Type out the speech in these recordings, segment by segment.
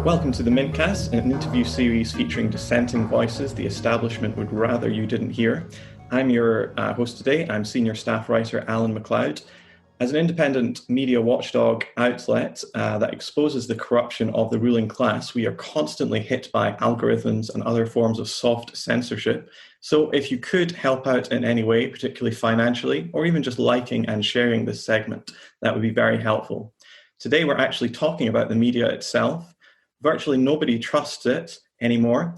Welcome to the Mintcast, an interview series featuring dissenting voices the establishment would rather you didn't hear. I'm your host today. I'm senior staff writer Alan McLeod. As an independent media watchdog outlet that exposes the corruption of the ruling class, we are constantly hit by algorithms and other forms of soft censorship. So if you could help out in any way, particularly financially, or even just liking and sharing this segment, that would be very helpful. Today, we're actually talking about the media itself. Virtually nobody trusts it anymore.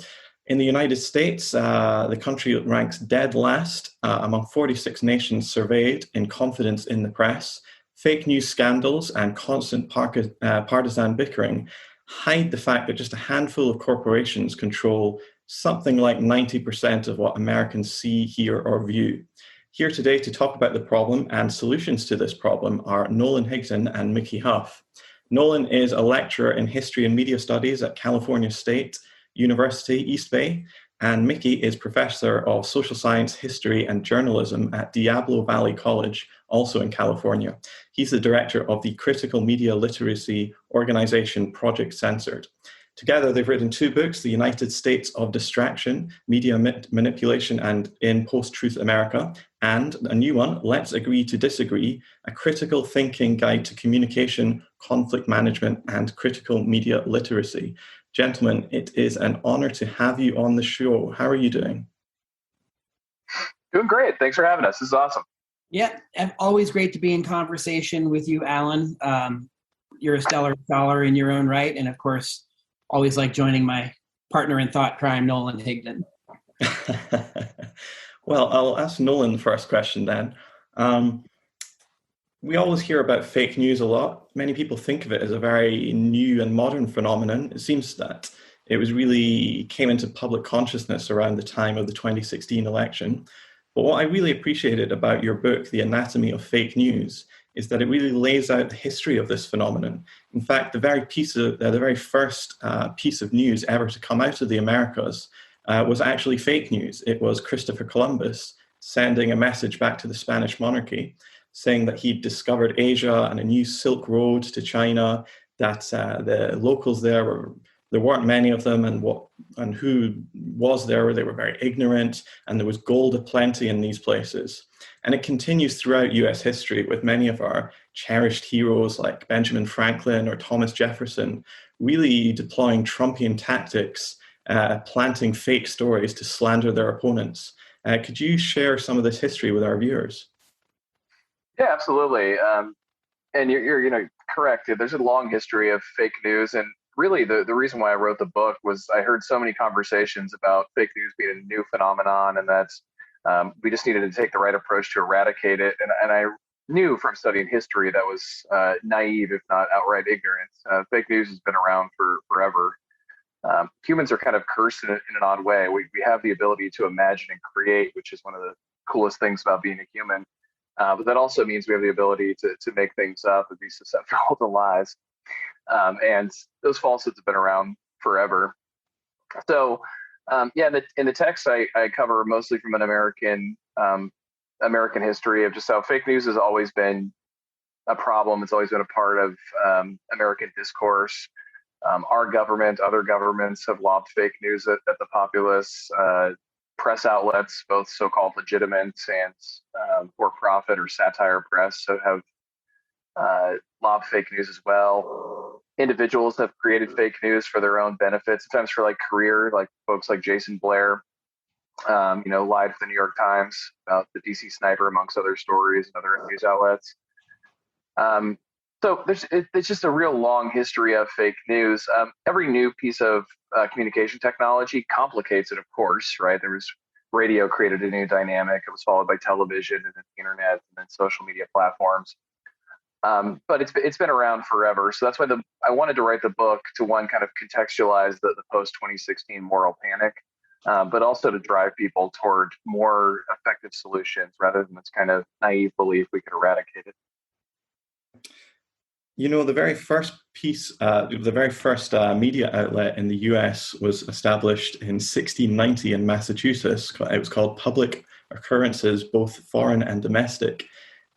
In the United States, the country ranks dead last among 46 nations surveyed in confidence in the press. Fake news scandals and constant partisan bickering hide the fact that just a handful of corporations control something like 90% of what Americans see, hear, or view. Here today to talk about the problem and solutions to this problem are Nolan Higdon and Mickey Huff. Nolan is a lecturer in history and media studies at California State University, East Bay, and Mickey is professor of social science, history, and journalism at Diablo Valley College, also in California. He's the director of the critical media literacy organization Project Censored. Together, they've written two books, The United States of Distraction, Media Manipulation and in Post-Truth America, and a new one, Let's Agree to Disagree, a critical thinking guide to communication, conflict management, and critical media literacy. Gentlemen, it is an honor to have you on the show. How are you doing? Doing great. Thanks for having us. This is awesome. Yeah, always great to be in conversation with you, Alan. You're a stellar scholar in your own right, and of course, always like joining my partner in thought crime, Nolan Higdon. Well, I'll ask Nolan the first question then. We always hear about fake news a lot. Many people think of it as a very new and modern phenomenon. It seems that it was really came into public consciousness around the time of the 2016 election. But what I really appreciated about your book, The Anatomy of Fake News, is that it really lays out the history of this phenomenon. In fact, the very first piece of news ever to come out of the Americas was actually fake news. It was Christopher Columbus sending a message back to the Spanish monarchy saying that he'd discovered Asia and a new Silk Road to China, that the locals there weren't many of them, and who was there, they were very ignorant, and there was gold aplenty in these places. And it continues throughout US history with many of our cherished heroes like Benjamin Franklin or Thomas Jefferson really deploying Trumpian tactics, planting fake stories to slander their opponents. Could you share some of this history with our viewers? Yeah, absolutely. And you're correct. There's a long history of fake news, and really the reason why I wrote the book was I heard so many conversations about fake news being a new phenomenon, and that we just needed to take the right approach to eradicate it. And I knew from studying history that was naive, if not outright ignorant. Fake news has been around for forever. Humans are kind of cursed in an odd way. We have the ability to imagine and create, which is one of the coolest things about being a human. But that also means we have the ability to make things up and be susceptible to lies. And those falsehoods have been around forever. So, in the text, I cover mostly from an American history of just how fake news has always been a problem. It's always been a part of American discourse. Our government, other governments have lobbed fake news at the populace. Press outlets, both so-called legitimate and for-profit or satire press, have lobbed fake news as well. Individuals have created fake news for their own benefit, sometimes for career, like folks like Jason Blair, lied for the New York Times about the DC sniper, amongst other stories and other news outlets. So it's just a real long history of fake news. Every new piece of communication technology complicates it, of course, right? There was radio created a new dynamic. It was followed by television and then the internet and then social media platforms. But it's been around forever. So that's why I wanted to write the book to, one, kind of contextualize the post-2016 moral panic, but also to drive people toward more effective solutions rather than this kind of naive belief we could eradicate it. The very first media outlet in the US was established in 1690 in Massachusetts. It was called Public Occurrences, both foreign and domestic.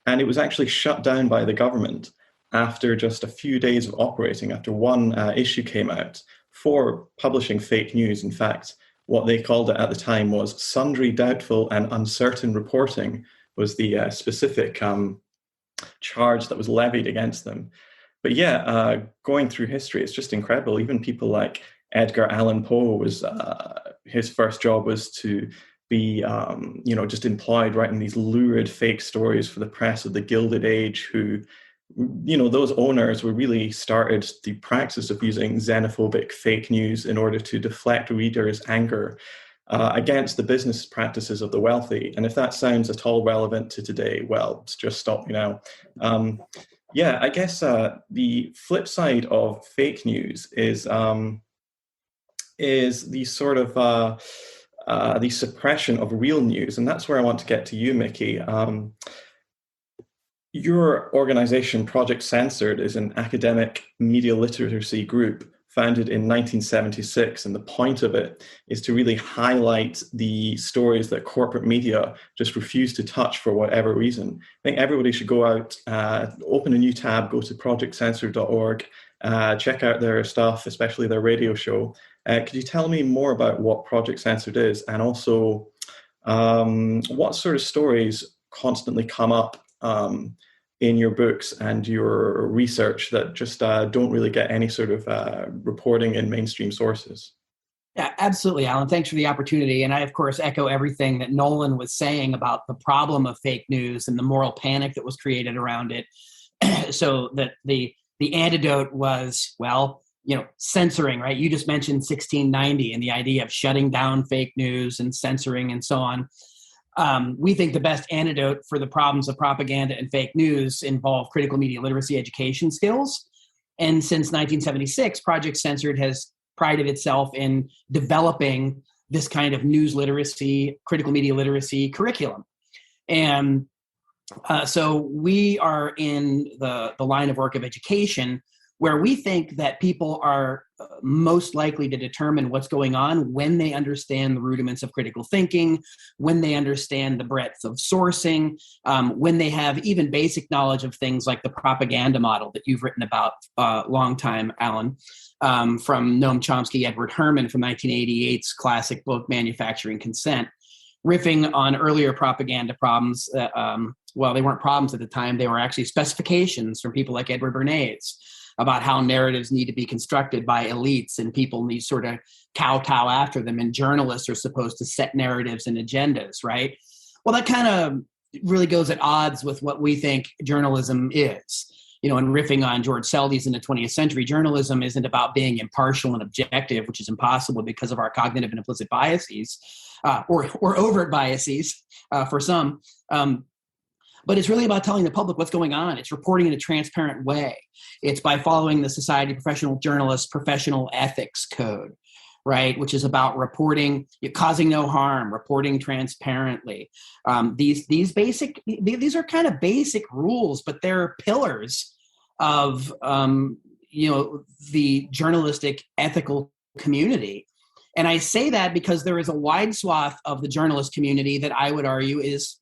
And it was actually shut down by the government after just a few days of operating, after one issue came out. for publishing fake news. In fact, what they called it at the time was sundry doubtful and uncertain reporting was the specific charge that was levied against them. But yeah, going through history, it's just incredible. Even people like Edgar Allan Poe was his first job was to be, just employed writing these lurid fake stories for the press of the Gilded Age, who, those owners were really started the practice of using xenophobic fake news in order to deflect readers' anger against the business practices of the wealthy. And if that sounds at all relevant to today, well, just stop me now. Yeah, I guess the flip side of fake news is the sort of the suppression of real news, and that's where I want to get to you, Mickey. Your organization, Project Censored, is an academic media literacy group founded in 1976, and the point of it is to really highlight the stories that corporate media just refuse to touch for whatever reason. I think everybody should go out, open a new tab, go to projectcensored.org, check out their stuff, especially their radio show. Could you tell me more about what Project Censored is, and also what sort of stories constantly come up in your books and your research that just don't really get any sort of reporting in mainstream sources? Yeah, absolutely, Alan. Thanks for the opportunity. And I, of course, echo everything that Nolan was saying about the problem of fake news and the moral panic that was created around it. So that the antidote was, censoring, right? You just mentioned 1690 and the idea of shutting down fake news and censoring and so on. We think the best antidote for the problems of propaganda and fake news involve critical media literacy education skills. And since 1976, Project Censored has prided itself in developing this kind of news literacy, critical media literacy curriculum. And so we are in the line of work of education, where we think that people are most likely to determine what's going on when they understand the rudiments of critical thinking, when they understand the breadth of sourcing, when they have even basic knowledge of things like the propaganda model that you've written about a long time, Alan, from Noam Chomsky, Edward Herman from 1988's classic book, Manufacturing Consent, riffing on earlier propaganda problems. They weren't problems at the time. They were actually specifications from people like Edward Bernays about how narratives need to be constructed by elites and people need sort of kowtow after them, and journalists are supposed to set narratives and agendas, right? Well, that kind of really goes at odds with what we think journalism is. And riffing on George Seldes in the 20th century, journalism isn't about being impartial and objective, which is impossible because of our cognitive and implicit biases, or overt biases for some. But it's really about telling the public what's going on. It's reporting in a transparent way. It's by following the Society of Professional Journalists Professional Ethics Code, right? Which is about reporting, causing no harm, reporting transparently. These are kind of basic rules, but they're pillars of the journalistic ethical community. And I say that because there is a wide swath of the journalist community that I would argue is,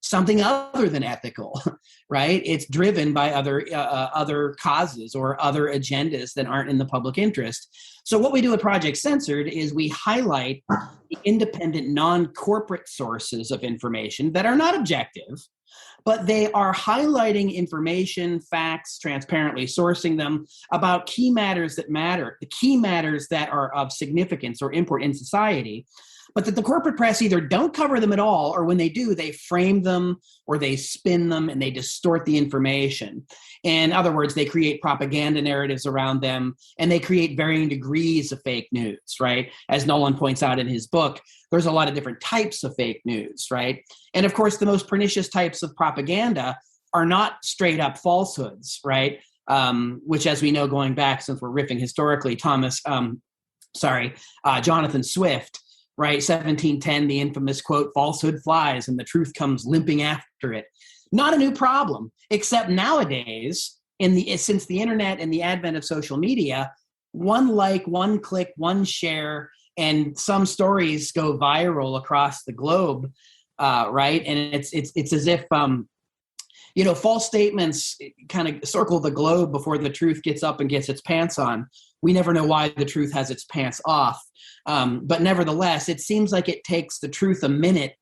something other than ethical, right? It's driven by other causes or other agendas that aren't in the public interest. So what we do at Project Censored is we highlight the independent, non-corporate sources of information that are not objective, but they are highlighting information, facts, transparently sourcing them about key matters that matter, the key matters that are of significance or import in society, but that the corporate press either don't cover them at all, or when they do, they frame them or they spin them and they distort the information. In other words, they create propaganda narratives around them, and they create varying degrees of fake news, right? As Nolan points out in his book, there's a lot of different types of fake news, right? And of course, the most pernicious types of propaganda are not straight up falsehoods, right? Which, as we know, going back, since we're riffing historically, Jonathan Swift, right? 1710, the infamous quote, "Falsehood flies and the truth comes limping after it." Not a new problem, except nowadays, since the internet and the advent of social media, one like, one click, one share, and some stories go viral across the globe, right? And it's as if false statements kind of circle the globe before the truth gets up and gets its pants on. We never know why the truth has its pants off. But nevertheless, it seems like it takes the truth a minute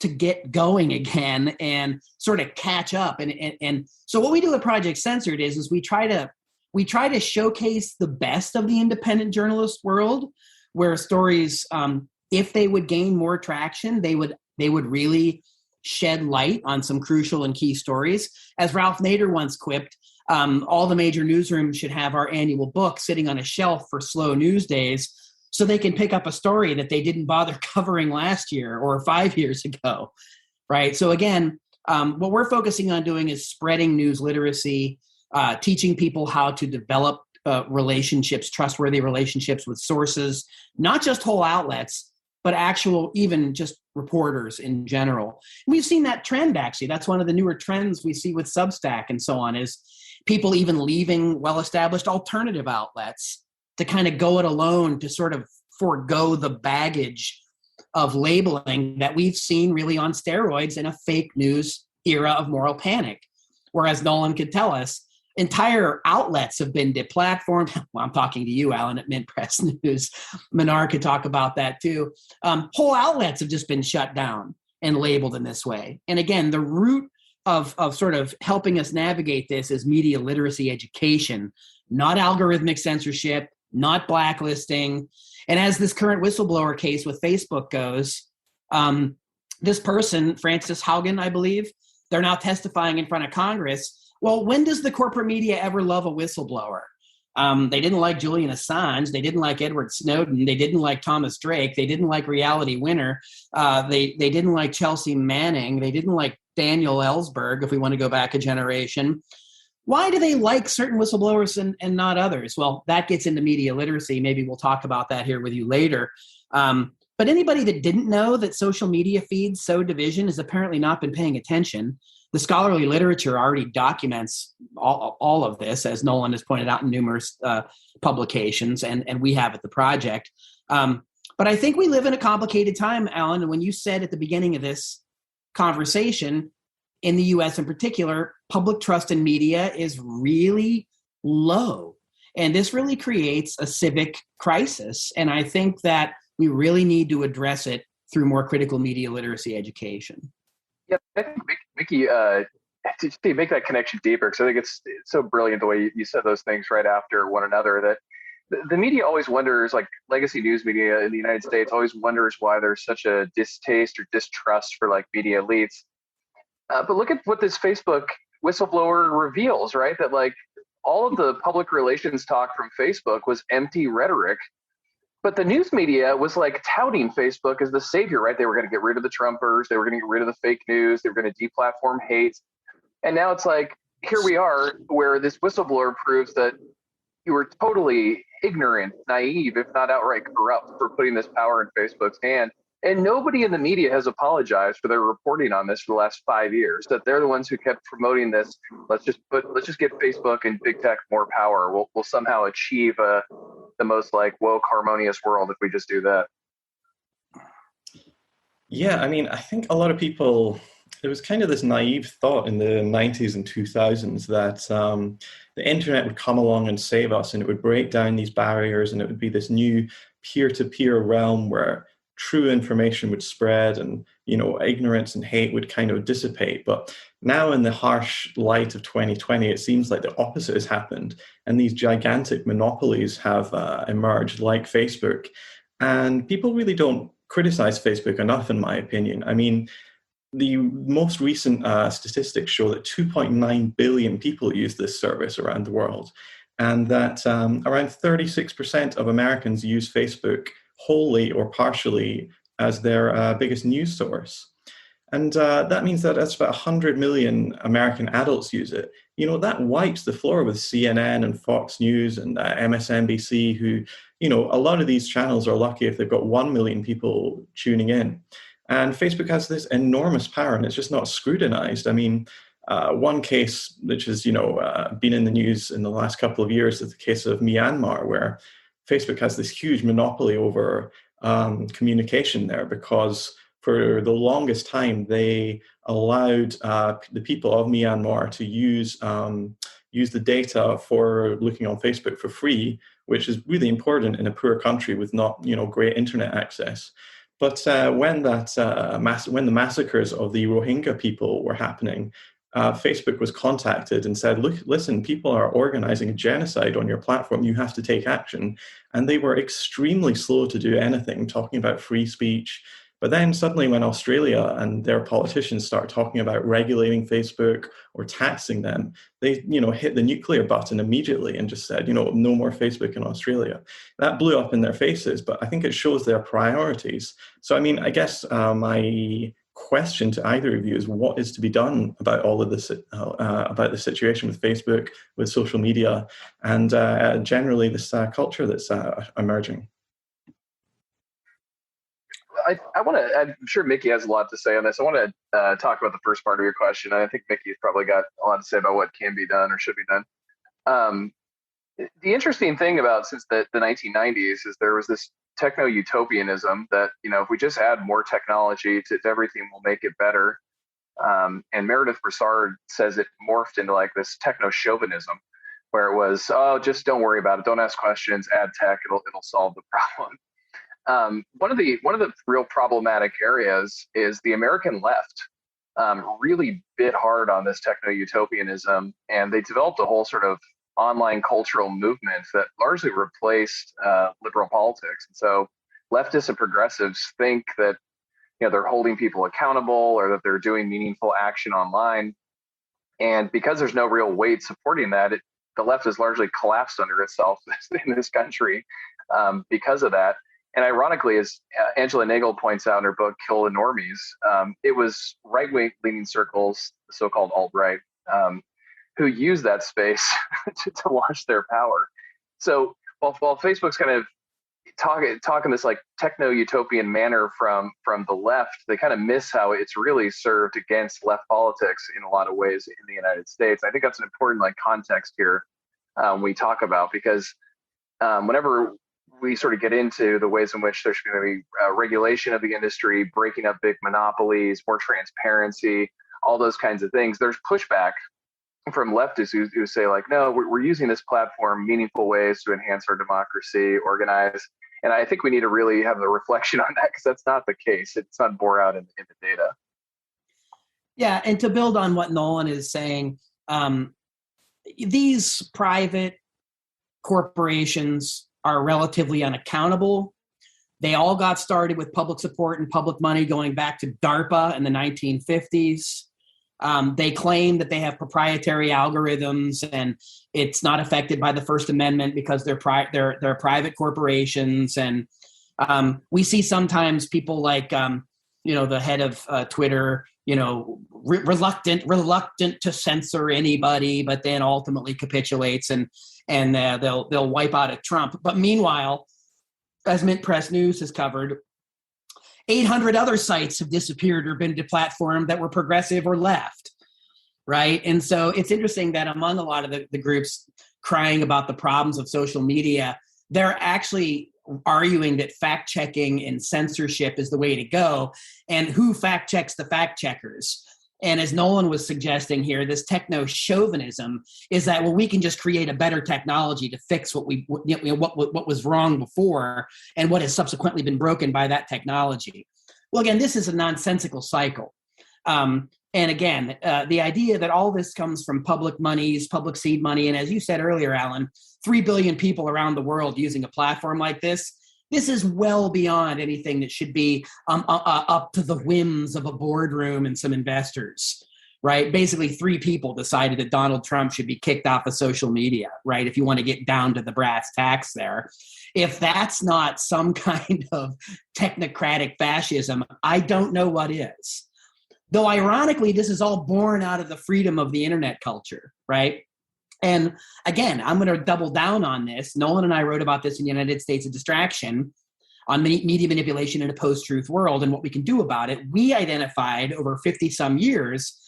to get going again and sort of catch up. And so what we do at Project Censored is we try to showcase the best of the independent journalist world, where stories, if they would gain more traction, they would really shed light on some crucial and key stories. As Ralph Nader once quipped, all the major newsrooms should have our annual book sitting on a shelf for slow news days, so they can pick up a story that they didn't bother covering last year or 5 years ago, right? So again, what we're focusing on doing is spreading news literacy, teaching people how to develop relationships, trustworthy relationships with sources, not just whole outlets, but actual, even just reporters in general. And we've seen that trend, actually. That's one of the newer trends we see with Substack and so on, is people even leaving well-established alternative outlets to kind of go it alone, to sort of forego the baggage of labeling that we've seen really on steroids in a fake news era of moral panic. Whereas Nolan could tell us, entire outlets have been deplatformed. Well, I'm talking to you, Alan, at Mint Press News. Minar could talk about that too. Whole outlets have just been shut down and labeled in this way. And again, the root of sort of helping us navigate this is media literacy education, not algorithmic censorship, not blacklisting. And as this current whistleblower case with Facebook goes, this person, Frances Haugen, I believe, they're now testifying in front of Congress. Well, when does the corporate media ever love a whistleblower? They didn't like Julian Assange. They didn't like Edward Snowden. They didn't like Thomas Drake. They didn't like Reality Winner. They didn't like Chelsea Manning. They didn't like Daniel Ellsberg, if we want to go back a generation. Why do they like certain whistleblowers and not others? Well, that gets into media literacy. Maybe we'll talk about that here with you later. But anybody that didn't know that social media feeds sow division has apparently not been paying attention. The scholarly literature already documents all of this, as Nolan has pointed out in numerous publications, and we have at the project. But I think we live in a complicated time, Alan. And when you said at the beginning of this conversation, in the U.S. in particular, public trust in media is really low. And this really creates a civic crisis. And I think that we really need to address it through more critical media literacy education. Yeah, I think Mickey, to make that connection deeper, because I think it's so brilliant the way you said those things right after one another, that the media always wonders, like legacy news media in the United States always wonders why there's such a distaste or distrust for like media elites. But look at what this Facebook whistleblower reveals, right? That like all of the public relations talk from Facebook was empty rhetoric. But the news media was like touting Facebook as the savior, right? They were going to get rid of the Trumpers. They were going to get rid of the fake news. They were going to deplatform hate. And now it's like, here we are where this whistleblower proves that you were totally ignorant, naive, if not outright corrupt for putting this power in Facebook's hand. And nobody in the media has apologized for their reporting on this for the last 5 years, that they're the ones who kept promoting this. Let's just get Facebook and big tech more power. We'll somehow achieve the most like woke, harmonious world if we just do that. Yeah, I mean, I think a lot of people, there was kind of this naive thought in the 90s and 2000s that the internet would come along and save us, and it would break down these barriers, and it would be this new peer-to-peer realm where true information would spread, and ignorance and hate would kind of dissipate. But now in the harsh light of 2020, it seems like the opposite has happened, and these gigantic monopolies have emerged, like Facebook. And people really don't criticize Facebook enough, in my opinion. I mean, the most recent statistics show that 2.9 billion people use this service around the world, and that around 36% of Americans use Facebook wholly or partially as their biggest news source. And that means that that's about 100 million American adults use it. That wipes the floor with CNN and Fox News and MSNBC, who, a lot of these channels are lucky if they've got 1 million people tuning in. And Facebook has this enormous power, and it's just not scrutinized. I mean, one case which has, been in the news in the last couple of years is the case of Myanmar, where Facebook has this huge monopoly over communication there, because for the longest time, they allowed the people of Myanmar to use the data for looking on Facebook for free, which is really important in a poor country with not great internet access. But when the massacres of the Rohingya people were happening, Facebook was contacted and said, "Look, listen, people are organizing a genocide on your platform. You have to take action." And they were extremely slow to do anything, talking about free speech. But then suddenly when Australia and their politicians start talking about regulating Facebook or taxing them, they hit the nuclear button immediately and just said, no more Facebook in Australia. That blew up in their faces, but I think it shows their priorities. So, I mean, I guess my question to either of you is, what is to be done about all of this, about the situation with Facebook, with social media, and generally this culture that's emerging? I want to, I'm sure Mickey has a lot to say on this. I want to talk about the first part of your question. I think Mickey's probably got a lot to say about what can be done or should be done. The interesting thing about since the 1990s is there was this techno-utopianism that, if we just add more technology to everything, we'll make it better. And Meredith Broussard says it morphed into like this techno-chauvinism, where it was, oh, just don't worry about it. Don't ask questions, add tech, it'll solve the problem. One of the real problematic areas is the American left really bit hard on this techno-utopianism, and they developed a whole sort of online cultural movement that largely replaced liberal politics. And so leftists and progressives think that they're holding people accountable or that they're doing meaningful action online. And because there's no real weight supporting that, the left has largely collapsed under itself in this country because of that. And ironically, as Angela Nagel points out in her book, Kill the Normies, it was right-wing circles, the so-called alt-right, who used that space to launch their power. So while Facebook's kind of talking this like techno-utopian manner from the left, they kind of miss how it's really served against left politics in a lot of ways in the United States. I think that's an important context here we talk about, because whenever we sort of get into the ways in which there should be maybe regulation of the industry, breaking up big monopolies, more transparency, all those kinds of things, there's pushback from leftists who say no, we're using this platform meaningful ways to enhance our democracy, organize. And I think we need to really have a reflection on that, because that's not the case. It's not bore out in the data. Yeah, and to build on what Nolan is saying, these private corporations are relatively unaccountable. They all got started with public support and public money going back to DARPA in the 1950s. They claim that they have proprietary algorithms and it's not affected by the First Amendment because they're private corporations. And we see sometimes people like the head of Twitter, reluctant to censor anybody, but then ultimately capitulates and they'll wipe out a Trump. But meanwhile, as Mint Press News has covered, 800 other sites have disappeared or been deplatformed that were progressive or left, right? And so it's interesting that among a lot of the groups crying about the problems of social media, they're actually arguing that fact-checking and censorship is the way to go. And who fact-checks the fact-checkers? And as Nolan was suggesting here, this techno-chauvinism is that, we can just create a better technology to fix what was wrong before and what has subsequently been broken by that technology. Well, again, this is a nonsensical cycle. And again, the idea that all this comes from public monies, public seed money, and as you said earlier, Alan, 3 billion people around the world using a platform like this is well beyond anything that should be up to the whims of a boardroom and some investors, right? Basically, 3 people decided that Donald Trump should be kicked off of social media, right? If you want to get down to the brass tacks there. If that's not some kind of technocratic fascism, I don't know what is. Though ironically, this is all born out of the freedom of the internet culture, right? And again, I'm going to double down on this. Nolan and I wrote about this in the United States of Distraction on media manipulation in a post-truth world and what we can do about it. We identified over 50 some years,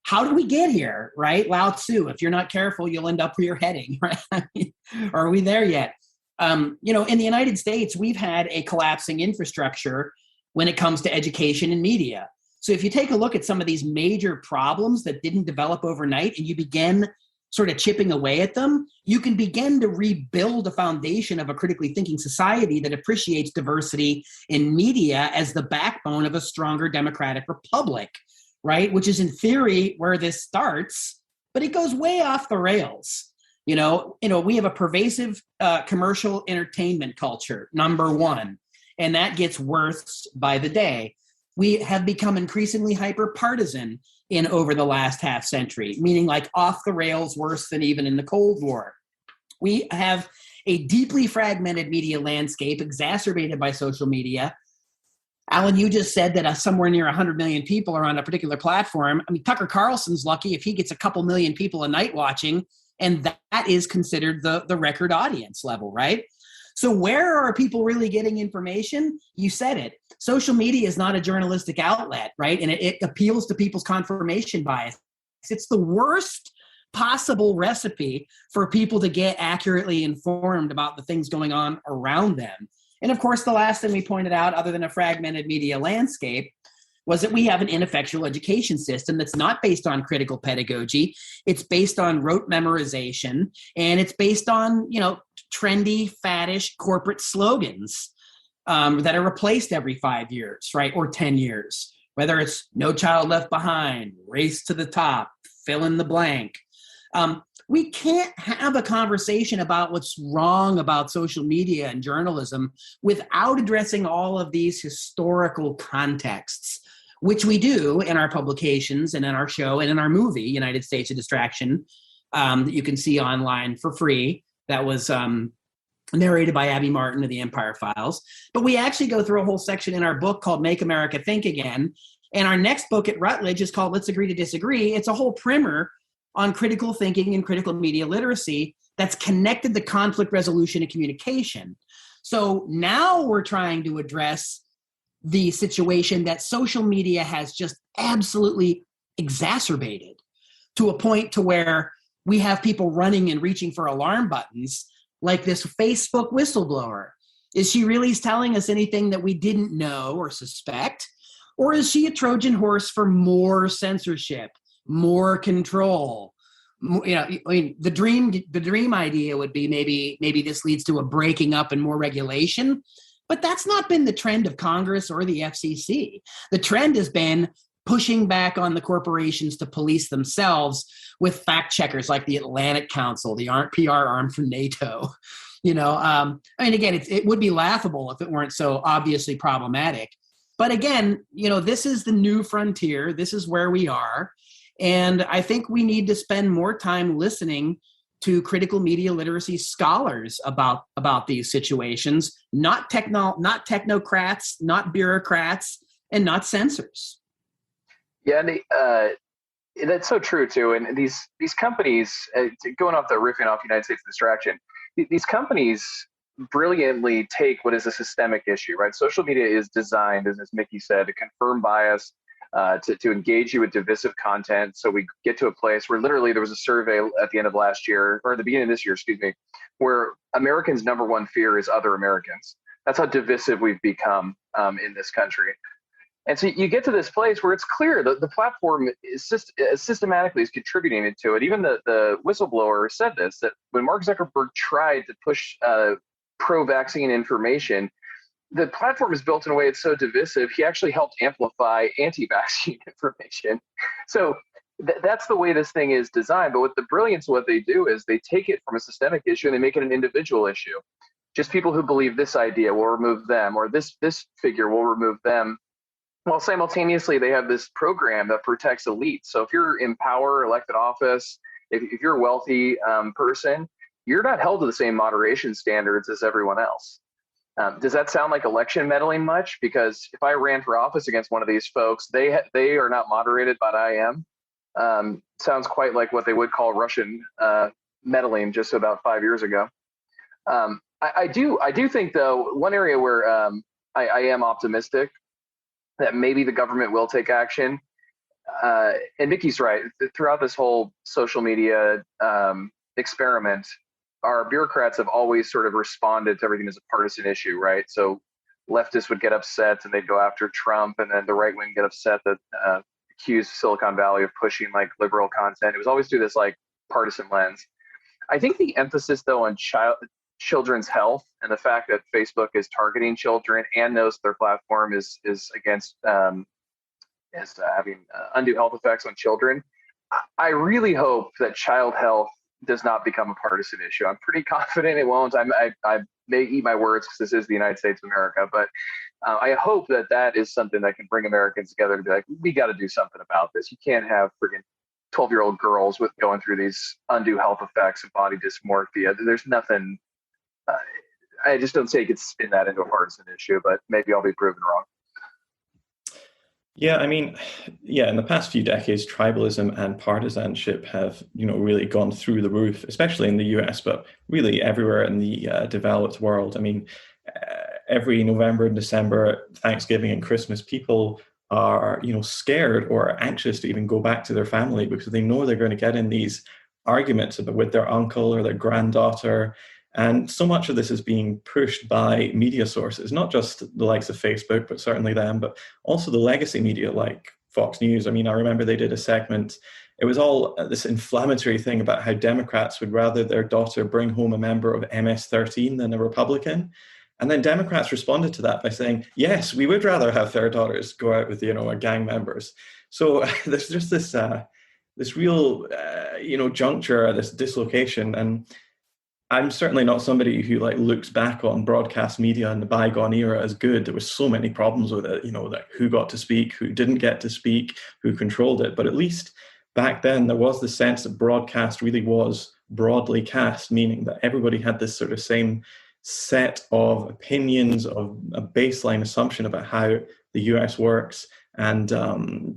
how did we get here, right? Lao Tzu, if you're not careful, you'll end up where you're heading, right? Are we there yet? In the United States, we've had a collapsing infrastructure when it comes to education and media. So if you take a look at some of these major problems that didn't develop overnight and you begin sort of chipping away at them, you can begin to rebuild a foundation of a critically thinking society that appreciates diversity in media as the backbone of a stronger democratic republic, right? Which is in theory where this starts, but it goes way off the rails. We have a pervasive commercial entertainment culture, number one, and that gets worse by the day. We have become increasingly hyper-partisan in over the last half century, meaning like off the rails worse than even in the Cold War. We have a deeply fragmented media landscape exacerbated by social media. Alan, you just said that somewhere near 100 million people are on a particular platform. I mean, Tucker Carlson's lucky if he gets a couple million people a night watching, and that is considered the record audience level, right? So where are people really getting information? You said it. Social media is not a journalistic outlet, right? And it appeals to people's confirmation bias. It's the worst possible recipe for people to get accurately informed about the things going on around them. And of course, the last thing we pointed out, other than a fragmented media landscape, was that we have an ineffectual education system that's not based on critical pedagogy. It's based on rote memorization, and it's based on, trendy, faddish corporate slogans that are replaced every 5 years, right, or 10 years, whether it's no child left behind, race to the top, fill in the blank. We can't have a conversation about what's wrong about social media and journalism without addressing all of these historical contexts, which we do in our publications and in our show and in our movie, United States of Distraction, that you can see online for free. That was narrated by Abby Martin of the Empire Files. But we actually go through a whole section in our book called Make America Think Again. And our next book at Routledge is called Let's Agree to Disagree. It's a whole primer on critical thinking and critical media literacy that's connected to conflict resolution and communication. So now we're trying to address the situation that social media has just absolutely exacerbated to a point to where we have people running and reaching for alarm buttons like this Facebook whistleblower. Is she really telling us anything that we didn't know or suspect? Or is she a Trojan horse for more censorship, more control? The dream idea would be maybe this leads to a breaking up and more regulation, but that's not been the trend of Congress or the FCC. The trend has been pushing back on the corporations to police themselves with fact checkers like the Atlantic Council, the PR arm for NATO. Again, it would be laughable if it weren't so obviously problematic. But again, this is the new frontier. This is where we are. And I think we need to spend more time listening to critical media literacy scholars about these situations, not technocrats, not bureaucrats, and not censors. Yeah, and that's so true too. And these companies, riffing off United States Distraction, these companies brilliantly take what is a systemic issue, right? Social media is designed, as Mickey said, to confirm bias, to engage you with divisive content. So we get to a place where literally there was a survey at the end of last year, or the beginning of this year, where Americans' number one fear is other Americans. That's how divisive we've become in this country. And so you get to this place where it's clear that the platform is systematically is contributing to it. Even the whistleblower said this, that when Mark Zuckerberg tried to push pro-vaccine information, the platform is built in a way it's so divisive, he actually helped amplify anti-vaccine information. So that's the way this thing is designed. But with the brilliance of what they do is they take it from a systemic issue and they make it an individual issue. Just people who believe this idea will remove them, or this figure will remove them. Well, simultaneously, they have this program that protects elites. So if you're in power, elected office, if you're a wealthy person, you're not held to the same moderation standards as everyone else. Does that sound like election meddling much? Because if I ran for office against one of these folks, they are not moderated, but I am. Sounds quite like what they would call Russian meddling just about 5 years ago. I do think, though, one area where I am optimistic that maybe the government will take action. And Mickey's right. Throughout this whole social media experiment, our bureaucrats have always sort of responded to everything as a partisan issue, right? So leftists would get upset and they'd go after Trump, and then the right wing get upset that accused Silicon Valley of pushing like liberal content. It was always through this like partisan lens. I think the emphasis though on children's health and the fact that Facebook is targeting children and knows their platform is against having undue health effects on children. I really hope that child health does not become a partisan issue. I'm pretty confident it won't. I may eat my words because this is the United States of America, but I hope that is something that can bring Americans together to be like, we got to do something about this. You can't have friggin' 12-year-old girls with going through these undue health effects and body dysmorphia. There's nothing. I just don't say you could spin that into a partisan issue, but maybe I'll be proven wrong. Yeah, I mean, in the past few decades, tribalism and partisanship have, really gone through the roof, especially in the US, but really everywhere in the developed world. I mean, every November and December, Thanksgiving and Christmas, people are, scared or anxious to even go back to their family because they know they're going to get in these arguments with their uncle or their granddaughter. And so much of this is being pushed by media sources, not just the likes of Facebook, but certainly them, but also the legacy media like Fox News. I mean, I remember they did a segment. It was all this inflammatory thing about how Democrats would rather their daughter bring home a member of MS-13 than a Republican. And then Democrats responded to that by saying, yes, we would rather have their daughters go out with, gang members. So there's just this real, juncture, this dislocation. And I'm certainly not somebody who looks back on broadcast media in the bygone era as good. There was so many problems with it, like who got to speak, who didn't get to speak, who controlled it. But at least back then there was the sense that broadcast really was broadly cast, meaning that everybody had this sort of same set of opinions, of a baseline assumption about how the US works, and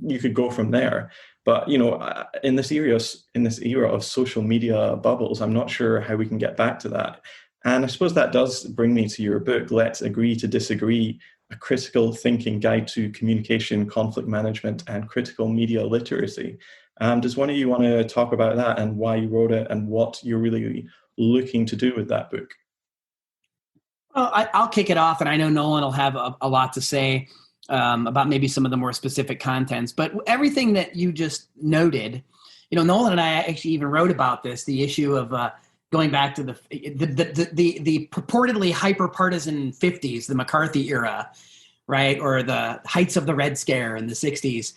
you could go from there. But in this era of social media bubbles, I'm not sure how we can get back to that. And I suppose that does bring me to your book, Let's Agree to Disagree: A Critical Thinking Guide to Communication, Conflict Management, and Critical Media Literacy. Does one of you want to talk about that and why you wrote it and what you're really looking to do with that book? Well, I'll kick it off, and I know Nolan will have a lot to say about maybe some of the more specific contents. But everything that you just noted, Nolan and I actually even wrote about this, the issue of going back to the purportedly hyper-partisan 50s, the McCarthy era, right, or the heights of the Red Scare in the 60s.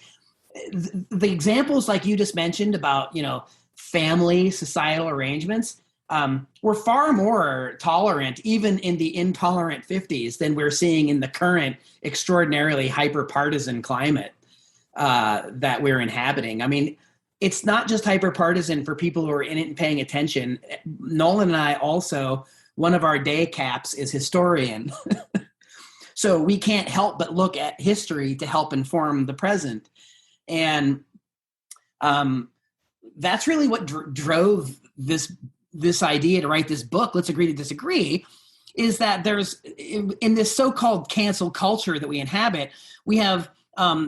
The examples like you just mentioned about, family, societal arrangements, we're far more tolerant, even in the intolerant 50s, than we're seeing in the current extraordinarily hyper-partisan climate that we're inhabiting. I mean, it's not just hyper-partisan for people who are in it and paying attention. Nolan and I also, one of our day caps is historian. So we can't help but look at history to help inform the present. And that's really what drove this idea to write this book, Let's Agree to Disagree, is that there's, in this so-called cancel culture that we inhabit, we have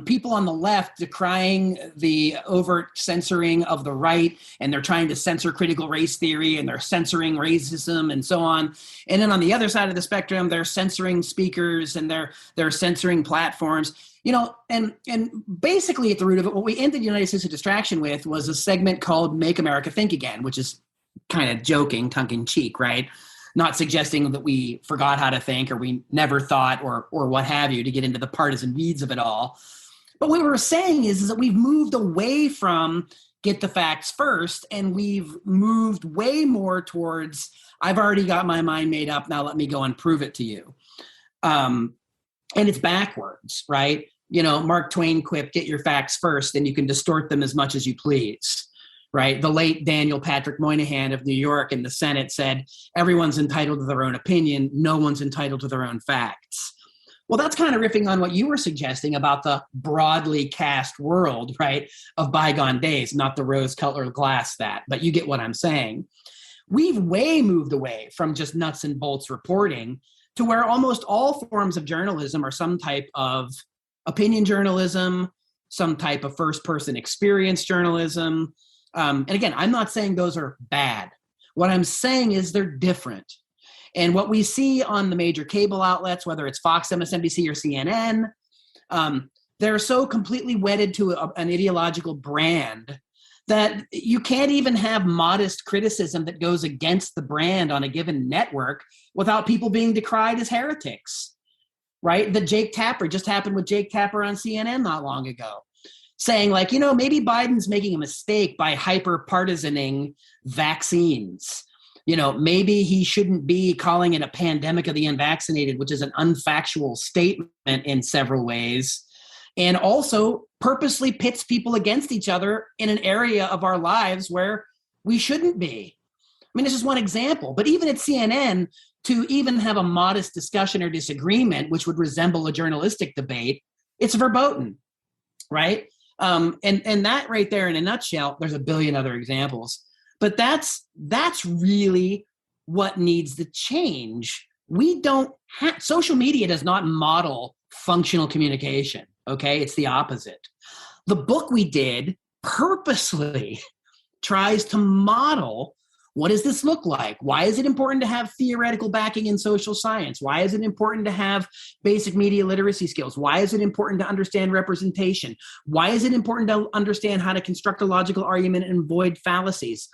people on the left decrying the overt censoring of the right, and they're trying to censor critical race theory, and they're censoring racism and so on. And then on the other side of the spectrum, they're censoring speakers, and they're censoring platforms. And basically at the root of it, what we ended United States of Distraction with was a segment called Make America Think Again, which is kind of joking, tongue-in-cheek, right? Not suggesting that we forgot how to think or we never thought or what have you, to get into the partisan weeds of it all. But what we were saying is that we've moved away from get the facts first, and we've moved way more towards, I've already got my mind made up, now let me go and prove it to you. And it's backwards, right? Mark Twain quipped, get your facts first, and you can distort them as much as you please. Right. The late Daniel Patrick Moynihan of New York in the Senate said, everyone's entitled to their own opinion. No one's entitled to their own facts. Well, that's kind of riffing on what you were suggesting about the broadly cast world, right, of bygone days, not the rose-colored glass but you get what I'm saying. We've way moved away from just nuts and bolts reporting to where almost all forms of journalism are some type of opinion journalism, some type of first-person experience journalism. And again, I'm not saying those are bad. What I'm saying is they're different. And what we see on the major cable outlets, whether it's Fox, MSNBC, or CNN, they're so completely wedded to an ideological brand that you can't even have modest criticism that goes against the brand on a given network without people being decried as heretics, right? The Jake Tapper just happened with Jake Tapper on CNN not long ago, saying like, maybe Biden's making a mistake by hyper-partisaning vaccines. Maybe he shouldn't be calling it a pandemic of the unvaccinated, which is an unfactual statement in several ways, and also purposely pits people against each other in an area of our lives where we shouldn't be. I mean, this is one example, but even at CNN, to even have a modest discussion or disagreement, which would resemble a journalistic debate, it's verboten, right? And that right there in a nutshell, there's a billion other examples, but that's really what needs to change. We don't have, social media does not model functional communication. Okay, it's the opposite. The book we did purposely tries to model, what does this look like? Why is it important to have theoretical backing in social science? Why is it important to have basic media literacy skills? Why is it important to understand representation? Why is it important to understand how to construct a logical argument and avoid fallacies?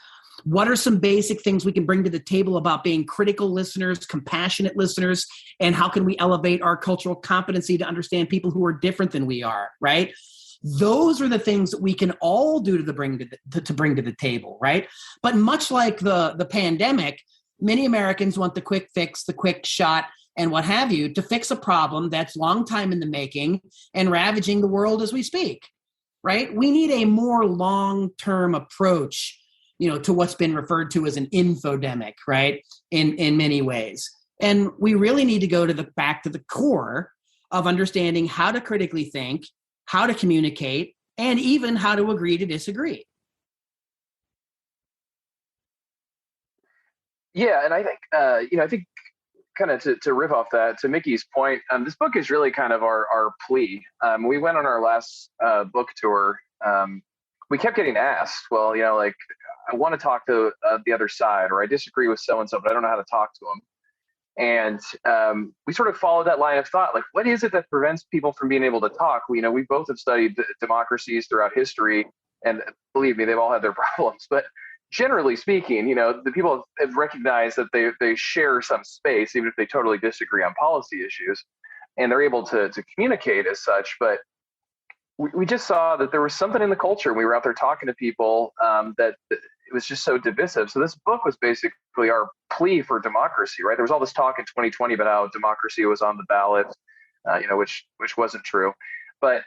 What are some basic things we can bring to the table about being critical listeners, compassionate listeners, and how can we elevate our cultural competency to understand people who are different than we are, right? Those are the things that we can all do to bring to the table, right? But much like the pandemic, many Americans want the quick fix, the quick shot, and what have you, to fix a problem that's long time in the making and ravaging the world as we speak, right? We need a more long-term approach, to what's been referred to as an infodemic, right? In many ways. And we really need to go back to the core of understanding how to critically think, how to communicate, and even how to agree to disagree. Yeah, and I think kind of to riff off that, to Mickey's point, this book is really kind of our plea. We went on our last book tour. We kept getting asked, well, like, I want to talk to the other side, or I disagree with so-and-so, but I don't know how to talk to them. And we sort of followed that line of thought, like, what is it that prevents people from being able to talk? We both have studied democracies throughout history, and believe me, they've all had their problems. But generally speaking, the people have recognized that they share some space, even if they totally disagree on policy issues, and they're able to communicate as such. But we just saw that there was something in the culture. We were out there talking to people that it was just so divisive. So this book was basically our plea for democracy, right? There was all this talk in 2020 about how democracy was on the ballot, which wasn't true. But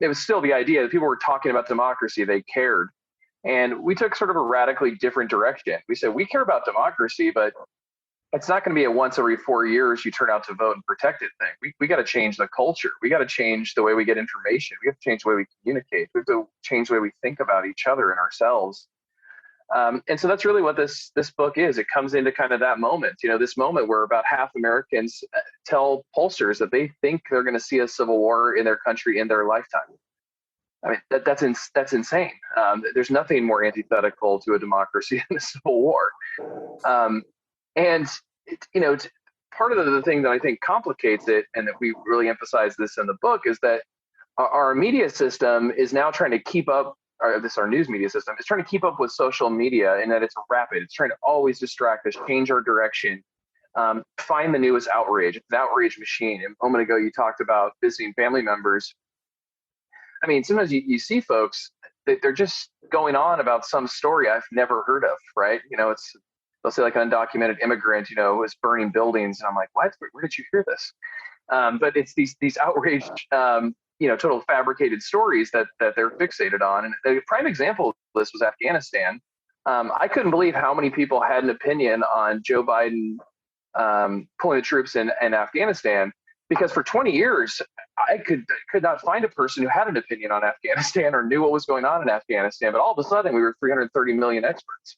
it was still the idea that people were talking about democracy, they cared. And we took sort of a radically different direction. We said, we care about democracy, but it's not going to be a once every 4 years you turn out to vote and protect it thing. We got to change the culture. We got to change the way we get information. We have to change the way we communicate. We have to change the way we think about each other and ourselves. And so that's really what this book is. It comes into kind of that moment, this moment where about half Americans tell pollsters that they think they're going to see a civil war in their country in their lifetime. I mean, that's insane. There's nothing more antithetical to a democracy than a civil war. And part of the thing that I think complicates it, and that we really emphasize this in the book, is that our media system is now trying to keep up. Our news media system is trying to keep up with social media, in that it's rapid. It's trying to always distract us, change our direction, find the newest outrage. It's an outrage machine. A moment ago, you talked about visiting family members. I mean, sometimes you see folks that they're just going on about some story I've never heard of, right? They'll say like an undocumented immigrant, is burning buildings. And I'm like, what? Where did you hear this? But it's these outraged, total fabricated stories that they're fixated on. And the prime example of this was Afghanistan. I couldn't believe how many people had an opinion on Joe Biden pulling the troops in Afghanistan, because for 20 years, I could not find a person who had an opinion on Afghanistan or knew what was going on in Afghanistan. But all of a sudden, we were 330 million experts.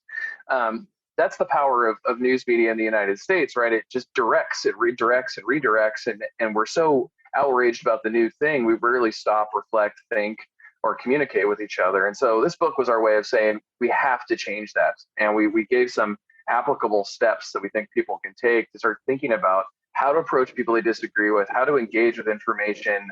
That's the power of news media in the United States, right? It just redirects and redirects. And we're so outraged about the new thing, we rarely stop, reflect, think, or communicate with each other. And so this book was our way of saying we have to change that. And we gave some applicable steps that we think people can take to start thinking about how to approach people they disagree with, how to engage with information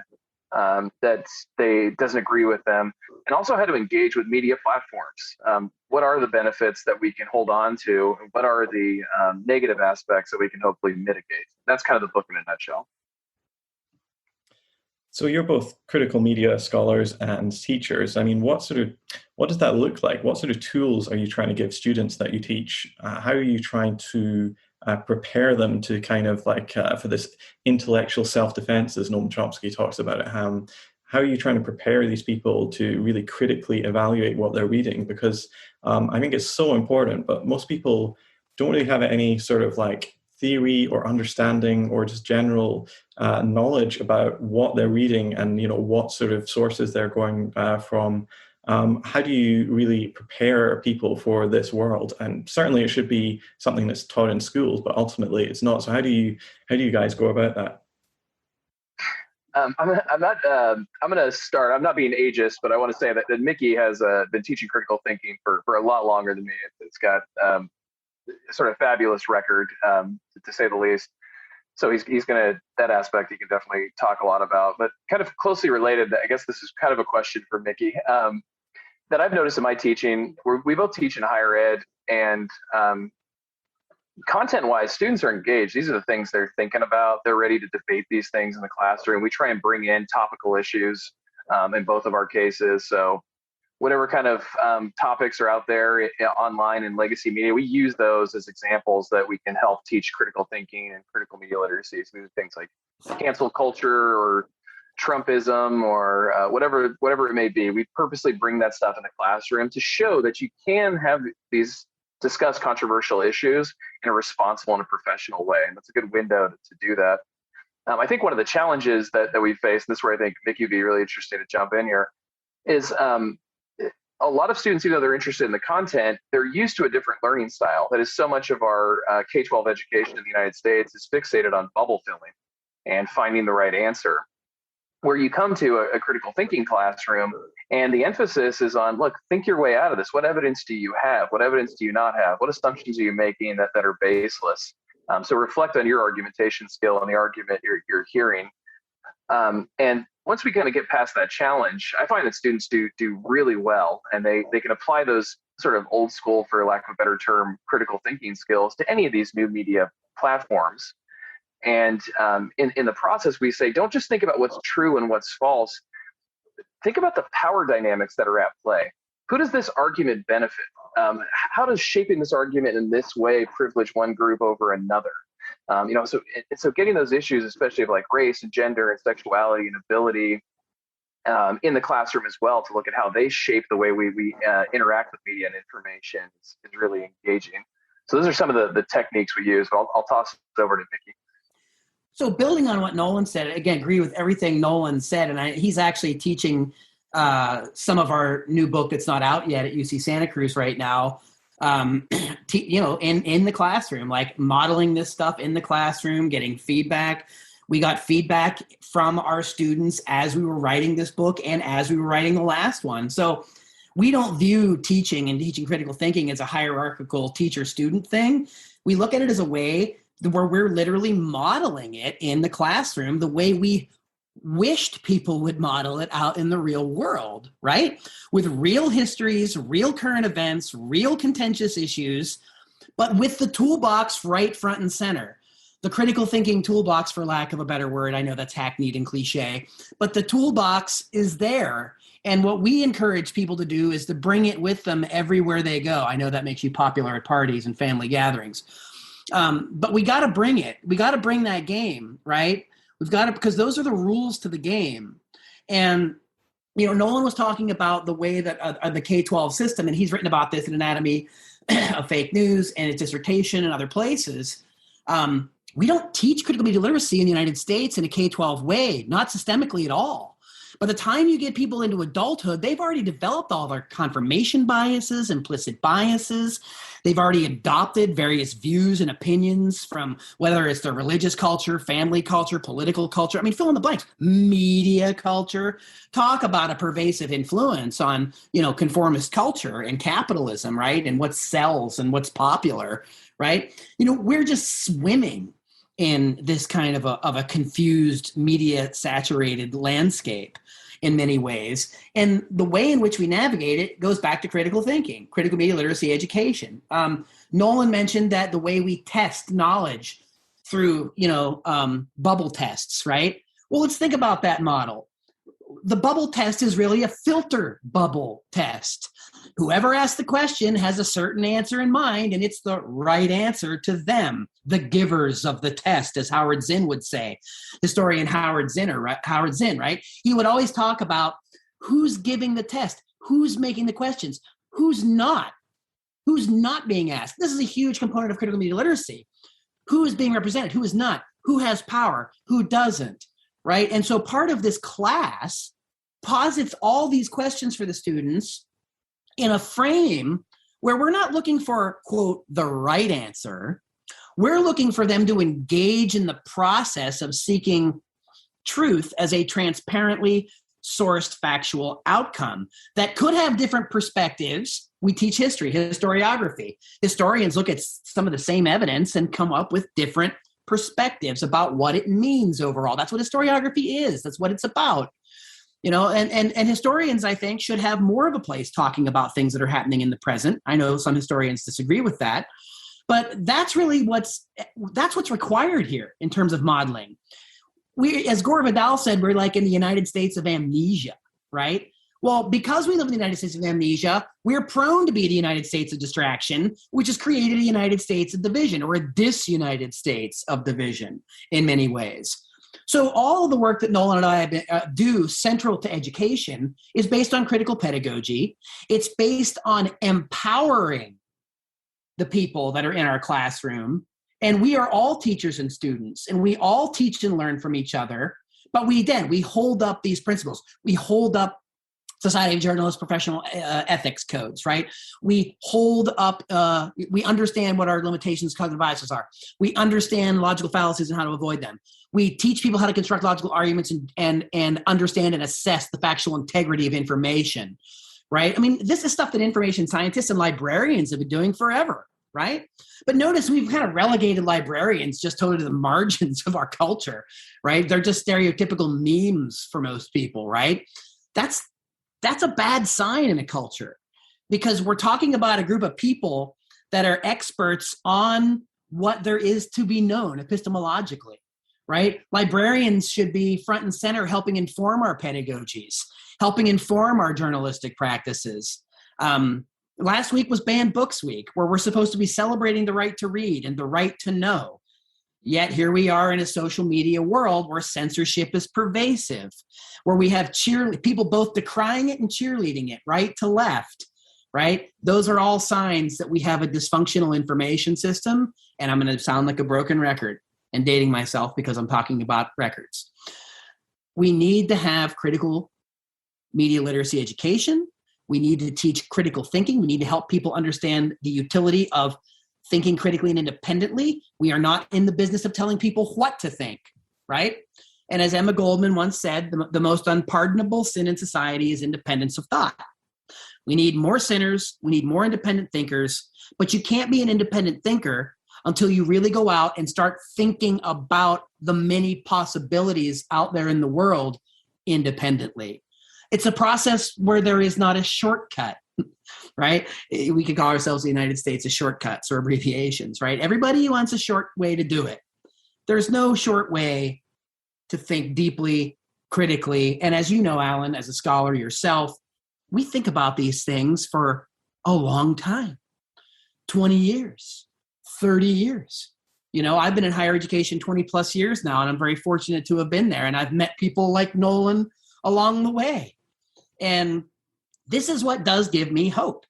that they doesn't agree with them, and also how to engage with media platforms. What are the benefits that we can hold on to? And what are the negative aspects that we can hopefully mitigate? That's kind of the book in a nutshell. So you're both critical media scholars and teachers. I mean, what does that look like? What sort of tools are you trying to give students that you teach? How are you trying to prepare them to kind of like for this intellectual self-defense, as Noam Chomsky talks about it? How are you trying to prepare these people to really critically evaluate what they're reading? Because I think it's so important, but most people don't really have any sort of like theory or understanding or just general knowledge about what they're reading and what sort of sources they're going from. How do you really prepare people for this world? And certainly it should be something that's taught in schools, but ultimately it's not. So how do you guys go about that? I'm going to start. I'm not being ageist, but I want to say that Mickey has been teaching critical thinking for a lot longer than me. It's got sort of fabulous record, to say the least. So he's going to, that aspect he can definitely talk a lot about, but kind of closely related, I guess this is kind of a question for Mickey, that I've noticed in my teaching. We both teach in higher ed, and content-wise, students are engaged. These are the things they're thinking about. They're ready to debate these things in the classroom. We try and bring in topical issues in both of our cases. So whatever kind of topics are out there online in legacy media, we use those as examples that we can help teach critical thinking and critical media literacy. So these are things like cancel culture or Trumpism or whatever it may be. We purposely bring that stuff in the classroom to show that you can have these discuss controversial issues in a responsible and a professional way. And that's a good window to do that. I think one of the challenges that we face, and this is where I think Mickey would be really interested to jump in here, is a lot of students, even though they're interested in the content, they're used to a different learning style. That is, so much of our K-12 education in the United States is fixated on bubble filling and finding the right answer. Where you come to a critical thinking classroom and the emphasis is on, look, think your way out of this. What evidence do you have? What evidence do you not have? What assumptions are you making that are baseless? So reflect on your argumentation skill and the argument you're hearing. And once we kind of get past that challenge, I find that students do really well, and they can apply those sort of old school, for lack of a better term, critical thinking skills to any of these new media platforms. And in the process, we say, don't just think about what's true and what's false. Think about the power dynamics that are at play. Who does this argument benefit? How does shaping this argument in this way privilege one group over another? So getting those issues, especially of like race and gender and sexuality and ability in the classroom as well, to look at how they shape the way we interact with media and information is really engaging. So those are some of the techniques we use, but I'll toss it over to Mickey. So building on what Nolan said, again, agree with everything Nolan said. And he's actually teaching some of our new book that's not out yet at UC Santa Cruz right now, in the classroom, like modeling this stuff in the classroom, getting feedback. We got feedback from our students as we were writing this book and as we were writing the last one. So we don't view teaching and teaching critical thinking as a hierarchical teacher-student thing. We look at it as a way where we're literally modeling it in the classroom the way we wished people would model it out in the real world, right? With real histories, real current events, real contentious issues, but with the toolbox right front and center. The critical thinking toolbox, for lack of a better word. I know that's hackneyed and cliche, but the toolbox is there. And what we encourage people to do is to bring it with them everywhere they go. I know that makes you popular at parties and family gatherings. But we got to bring it. We got to bring that game, right? We've got to, because those are the rules to the game. And, Nolan was talking about the way that the K-12 system, and he's written about this in Anatomy of Fake News and his dissertation and other places. We don't teach critical media literacy in the United States in a K-12 way, not systemically at all. By the time you get people into adulthood, they've already developed all their confirmation biases, implicit biases. They've already adopted various views and opinions from whether it's their religious culture, family culture, political culture. I mean, fill in the blanks. Media culture. Talk about a pervasive influence on, conformist culture and capitalism, right? And what sells and what's popular, right? We're just swimming in this kind of a confused, media-saturated landscape in many ways. And the way in which we navigate it goes back to critical thinking, critical media literacy education. Nolan mentioned that the way we test knowledge through, bubble tests, right? Well, let's think about that model. The bubble test is really a filter bubble test. Whoever asks the question has a certain answer in mind, and it's the right answer to them, the givers of the test, as Howard Zinn would say. Historian Howard Zinn, right? He would always talk about who's giving the test, who's making the questions, who's not being asked. This is a huge component of critical media literacy. Who is being represented, who is not, who has power, who doesn't, right? And so part of this class posits all these questions for the students in a frame where we're not looking for, quote, the right answer. We're looking for them to engage in the process of seeking truth as a transparently sourced factual outcome that could have different perspectives. We teach history, historiography. Historians look at some of the same evidence and come up with different perspectives about what it means overall. That's what historiography is. That's what it's about. And historians, I think, should have more of a place talking about things that are happening in the present. I know some historians disagree with that, but that's really what's required here in terms of modeling. We, as Gore Vidal said, we're like in the United States of amnesia, right? Well, because we live in the United States of amnesia, we're prone to be the United States of distraction, which has created a United States of division, or a dis-United States of division in many ways. So all of the work that Nolan and I do central to education is based on critical pedagogy. It's based on empowering the people that are in our classroom. And we are all teachers and students, and we all teach and learn from each other. But we hold up these principles. We hold up Society of Journalists professional ethics codes, right? We hold up, we understand what our limitations, cognitive biases are. We understand logical fallacies and how to avoid them. We teach people how to construct logical arguments and understand and assess the factual integrity of information, right? I mean, this is stuff that information scientists and librarians have been doing forever, right? But notice we've kind of relegated librarians just totally to the margins of our culture, right? They're just stereotypical memes for most people, right? That's a bad sign in a culture, because we're talking about a group of people that are experts on what there is to be known epistemologically, right? Librarians should be front and center, helping inform our pedagogies, helping inform our journalistic practices. Last week was Banned Books Week, where we're supposed to be celebrating the right to read and the right to know. Yet here we are in a social media world where censorship is pervasive, where we have people both decrying it and cheerleading it, right to left, right? Those are all signs that we have a dysfunctional information system. And I'm going to sound like a broken record and dating myself because I'm talking about records. We need to have critical media literacy education. We need to teach critical thinking. We need to help people understand the utility of thinking critically and independently. We are not in the business of telling people what to think, right? And as Emma Goldman once said, the most unpardonable sin in society is independence of thought. We need more sinners. We need more independent thinkers. But you can't be an independent thinker until you really go out and start thinking about the many possibilities out there in the world independently. It's a process where there is not a shortcut. Right? We could call ourselves the United States of shortcuts or abbreviations, right? Everybody wants a short way to do it. There's no short way to think deeply, critically. And as you know, Alan, as a scholar yourself, we think about these things for a long time, 20 years, 30 years. I've been in higher education 20 plus years now, and I'm very fortunate to have been there. And I've met people like Nolan along the way. And this is what does give me hope.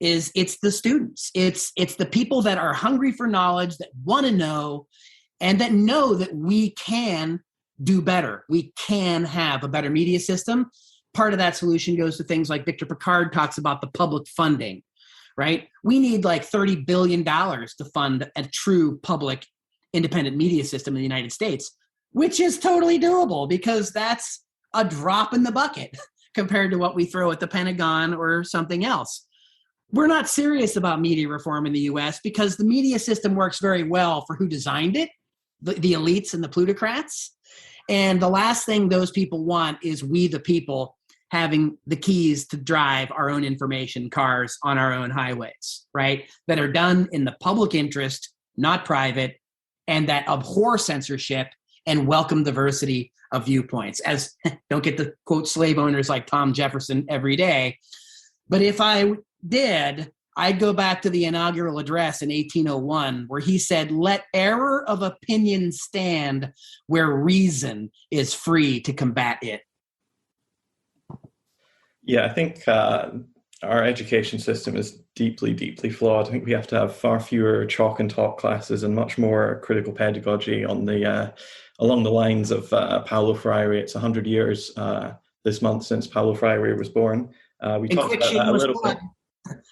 It's the students. It's the people that are hungry for knowledge, that want to know, and that know that we can do better. We can have a better media system. Part of that solution goes to things like Victor Pickard talks about, the public funding, right? We need like $30 billion to fund a true public independent media system in the United States, which is totally doable because that's a drop in the bucket compared to what we throw at the Pentagon or something else. We're not serious about media reform in the US because the media system works very well for who designed it, the elites and the plutocrats. And the last thing those people want is we, the people, having the keys to drive our own information cars on our own highways, right? That are done in the public interest, not private, and that abhor censorship and welcome diversity of viewpoints. As don't get to quote slave owners like Tom Jefferson every day, but if I did, I'd go back to the inaugural address in 1801 where he said, "Let error of opinion stand where reason is free to combat it." Yeah, I think our education system is deeply, deeply flawed. I think we have to have far fewer chalk and talk classes and much more critical pedagogy on the along the lines of Paulo Freire. It's 100 years this month since Paulo Freire was born. We talked about that a little bit.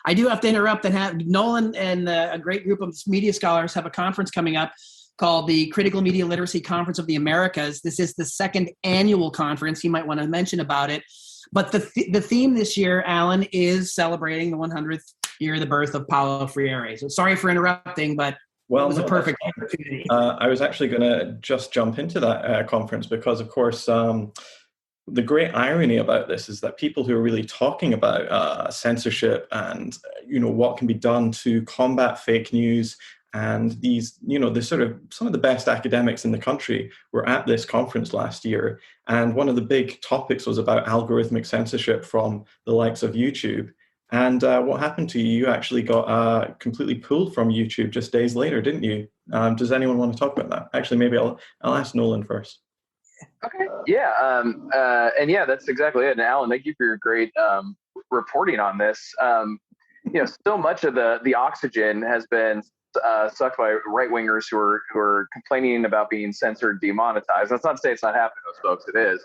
I do have to interrupt and have Nolan and a great group of media scholars have a conference coming up called the Critical Media Literacy Conference of the Americas. This is the second annual conference. You might want to mention about it. But the theme this year, Alan, is celebrating the 100th year of the birth of Paulo Freire. So sorry for interrupting, but it was a perfect opportunity. I was actually going to just jump into that conference because, of course, the great irony about this is that people who are really talking about censorship and what can be done to combat fake news and these, the sort of some of the best academics in the country were at this conference last year. And one of the big topics was about algorithmic censorship from the likes of YouTube. And what happened to you? You actually got completely pulled from YouTube just days later, didn't you? Does anyone want to talk about that? Actually, maybe I'll ask Nolan first. Okay. Yeah. And yeah, that's exactly it. And Alan, thank you for your great reporting on this. So much of the oxygen has been sucked by right wingers who are complaining about being censored, demonetized. That's not to say it's not happening to those folks. It is.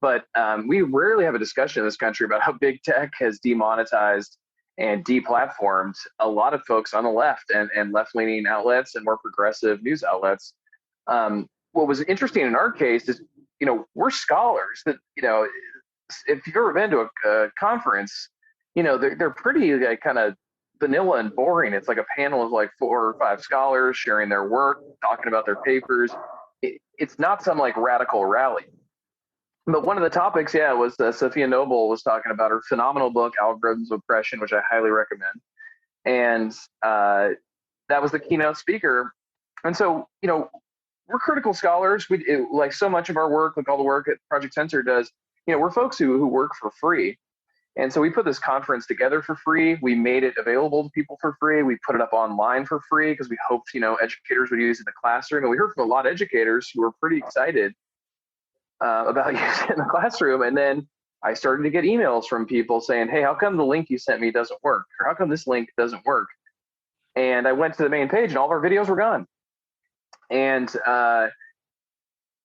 But we rarely have a discussion in this country about how big tech has demonetized and deplatformed a lot of folks on the left and left-leaning outlets and more progressive news outlets. What was interesting in our case is, we're scholars that, if you've ever been to a conference, they're pretty kind of vanilla and boring. It's like a panel of like 4 or 5 scholars sharing their work, talking about their papers. It's not some like radical rally. But one of the topics, was Sophia Noble was talking about her phenomenal book, Algorithms of Oppression, which I highly recommend. And that was the keynote speaker. And so, we're critical scholars. Like so much of our work, like all the work at Project Censor does, we're folks who work for free. And so we put this conference together for free. We made it available to people for free. We put it up online for free because we hoped, educators would use it in the classroom. And we heard from a lot of educators who were pretty excited about using it in the classroom. And then I started to get emails from people saying, "Hey, how come the link you sent me doesn't work? Or how come this link doesn't work?" And I went to the main page and all of our videos were gone. And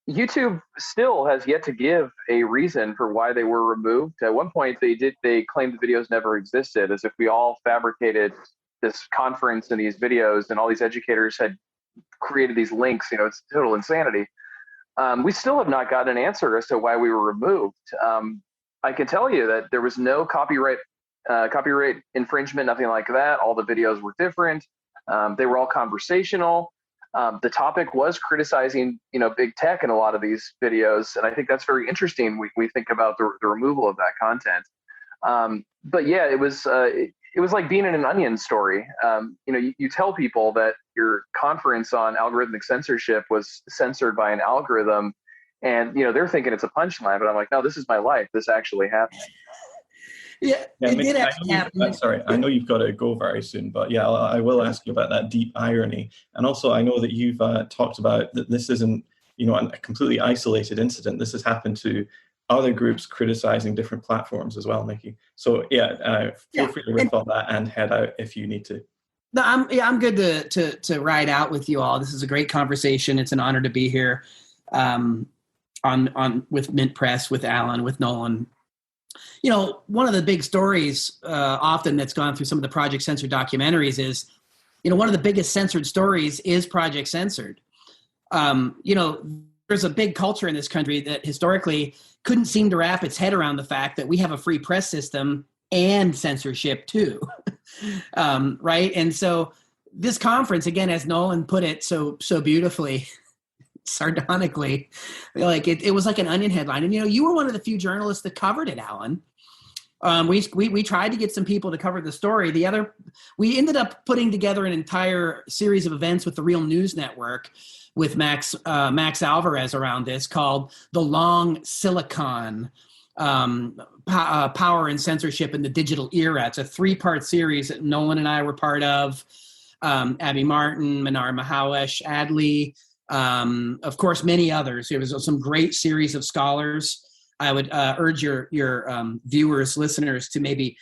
YouTube still has yet to give a reason for why they were removed. At one point, they claimed the videos never existed, as if we all fabricated this conference and these videos, and all these educators had created these links. It's total insanity. We still have not gotten an answer as to why we were removed. I can tell you that there was no copyright infringement, nothing like that. All the videos were different. They were all conversational. The topic was criticizing, big tech in a lot of these videos, and I think that's very interesting. We think about the removal of that content. But yeah, it was like being in an Onion story. You tell people that your conference on algorithmic censorship was censored by an algorithm, and they're thinking it's a punchline. But I'm like, no, this is my life. This actually happened. Yeah, it did happen. Sorry, I know you've got to go very soon, but yeah, I will ask you about that deep irony. And also, I know that you've talked about that this isn't, a completely isolated incident. This has happened to other groups criticizing different platforms as well, Nikki. So feel free to riff on that and head out if you need to. No, I'm good to ride out with you all. This is a great conversation. It's an honor to be here on with Mint Press, with Alan, with Nolan. One of the big stories often that's gone through some of the Project Censored documentaries is, one of the biggest censored stories is Project Censored. There's a big culture in this country that historically couldn't seem to wrap its head around the fact that we have a free press system and censorship too. Right. And so this conference, again, as Nolan put it so beautifully, sardonically, like it was like an Onion headline. And, you were one of the few journalists that covered it, Alan. We tried to get some people to cover the story. We ended up putting together an entire series of events with the Real News Network with Max Alvarez around this, called The Long Silicon, Power and Censorship in the Digital Era. It's a 3-part series that Nolan and I were part of. Abby Martin, Manar Mahawesh, Adley, of course, many others. There was some great series of scholars. I would urge your viewers, listeners, to maybe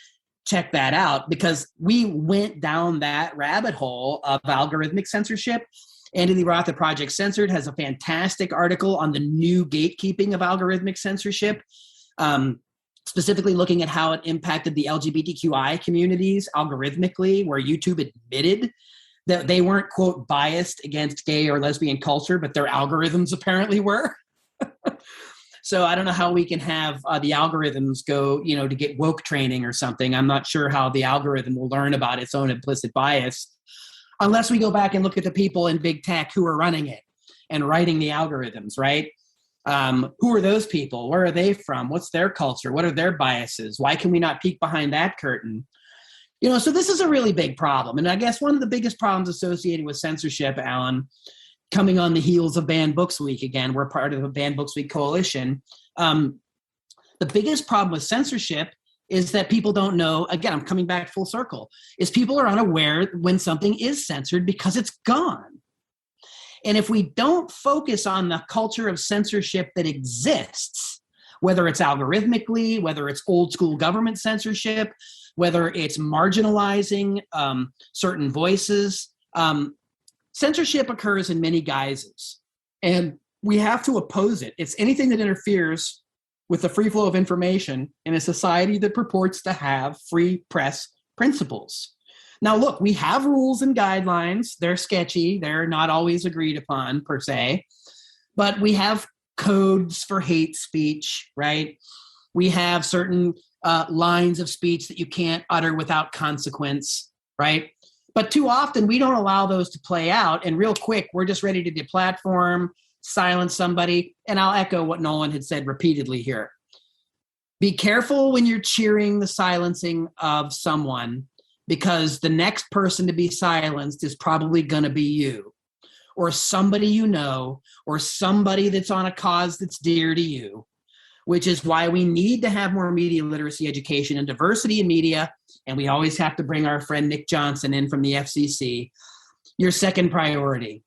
check that out, because we went down that rabbit hole of algorithmic censorship. Andy Lee Roth at Project Censored has a fantastic article on the new gatekeeping of algorithmic censorship, specifically looking at how it impacted the LGBTQI communities algorithmically, where YouTube admitted that they weren't, quote, biased against gay or lesbian culture, but their algorithms apparently were. So I don't know how we can have the algorithms go, to get woke training or something. I'm not sure how the algorithm will learn about its own implicit bias unless we go back and look at the people in big tech who are running it and writing the algorithms, right? Who are those people? Where are they from? What's their culture? What are their biases? Why can we not peek behind that curtain? So this is a really big problem. And I guess one of the biggest problems associated with censorship, Alan, coming on the heels of Banned Books Week, again, we're part of a Banned Books Week coalition. The biggest problem with censorship is that people don't know, again, I'm coming back full circle, is people are unaware when something is censored because it's gone. And if we don't focus on the culture of censorship that exists, whether it's algorithmically, whether it's old school government censorship, whether it's marginalizing certain voices, censorship occurs in many guises, and we have to oppose it. It's anything that interferes with the free flow of information in a society that purports to have free press principles. Now, look, we have rules and guidelines. They're sketchy. They're not always agreed upon per se, but we have codes for hate speech, right? We have certain lines of speech that you can't utter without consequence, right? But too often we don't allow those to play out. And real quick, we're just ready to deplatform, silence somebody. And I'll echo what Nolan had said repeatedly here. Be careful when you're cheering the silencing of someone, because the next person to be silenced is probably going to be you, or somebody you know, or somebody that's on a cause that's dear to you, which is why we need to have more media literacy education and diversity in media. And we always have to bring our friend Nick Johnson in from the FCC. Your second priority,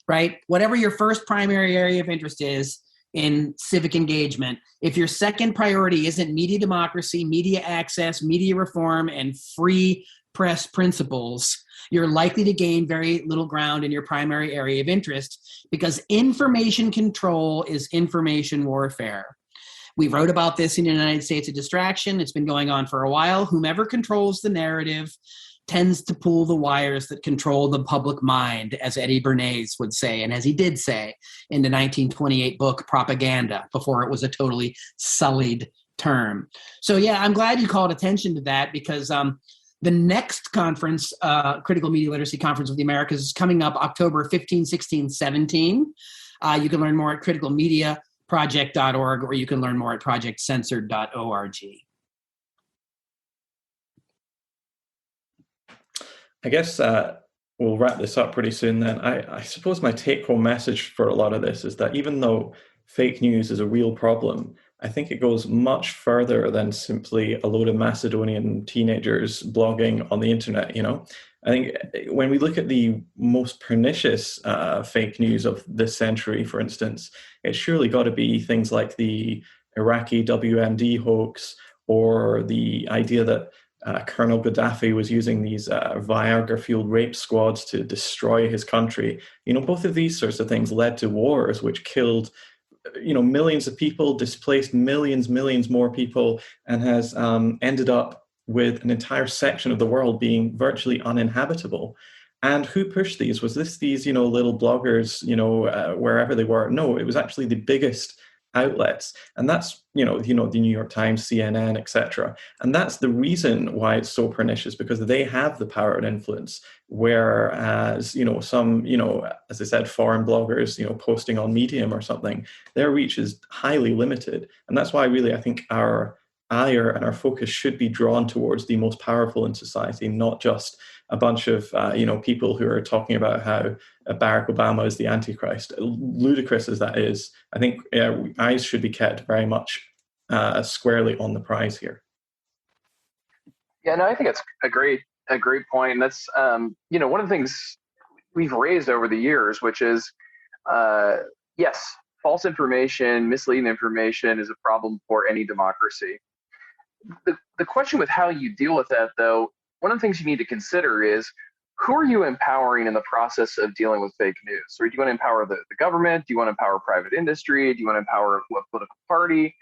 right? Whatever your first primary area of interest is in civic engagement, if your second priority isn't media democracy, media access, media reform, and free press principles, you're likely to gain very little ground in your primary area of interest, because information control is information warfare. We wrote about this in the United States of Distraction. It's been going on for a while. Whomever controls the narrative tends to pull the wires that control the public mind, as Eddie Bernays would say, and as he did say in the 1928 book Propaganda, before it was a totally sullied term. So yeah, I'm glad you called attention to that, because the next conference, Critical Media Literacy Conference of the Americas, is coming up October 15, 16, 17. You can learn more at criticalmediaproject.org, or you can learn more at projectcensored.org. I guess we'll wrap this up pretty soon then. I suppose my take-home message for a lot of this is that even though fake news is a real problem, I think it goes much further than simply a load of Macedonian teenagers blogging on the internet, I think when we look at the most pernicious fake news of this century, for instance, it's surely got to be things like the Iraqi WMD hoax, or the idea that Colonel Gaddafi was using these Viagra-fueled rape squads to destroy his country. Both of these sorts of things led to wars which killed millions of people, displaced millions more people, and has ended up with an entire section of the world being virtually uninhabitable. And who pushed these? Was this these little bloggers, wherever they were? No, it was actually the biggest outlets, and that's the New York Times, CNN, etc. And that's the reason why it's so pernicious, because they have the power and influence, whereas some as I said, foreign bloggers posting on Medium or something, their reach is highly limited. And that's why really I think our ire and our focus should be drawn towards the most powerful in society, not just a bunch of people who are talking about how Barack Obama is the Antichrist. Ludicrous as that is, I think eyes should be kept very much squarely on the prize here. Yeah, no, I think it's a great point. And that's one of the things we've raised over the years, which is yes, false information, misleading information is a problem for any democracy. The question with how you deal with that, though, one of the things you need to consider is, who are you empowering in the process of dealing with fake news? Or do you want to empower the government? Do you want to empower private industry? Do you want to empower what political party?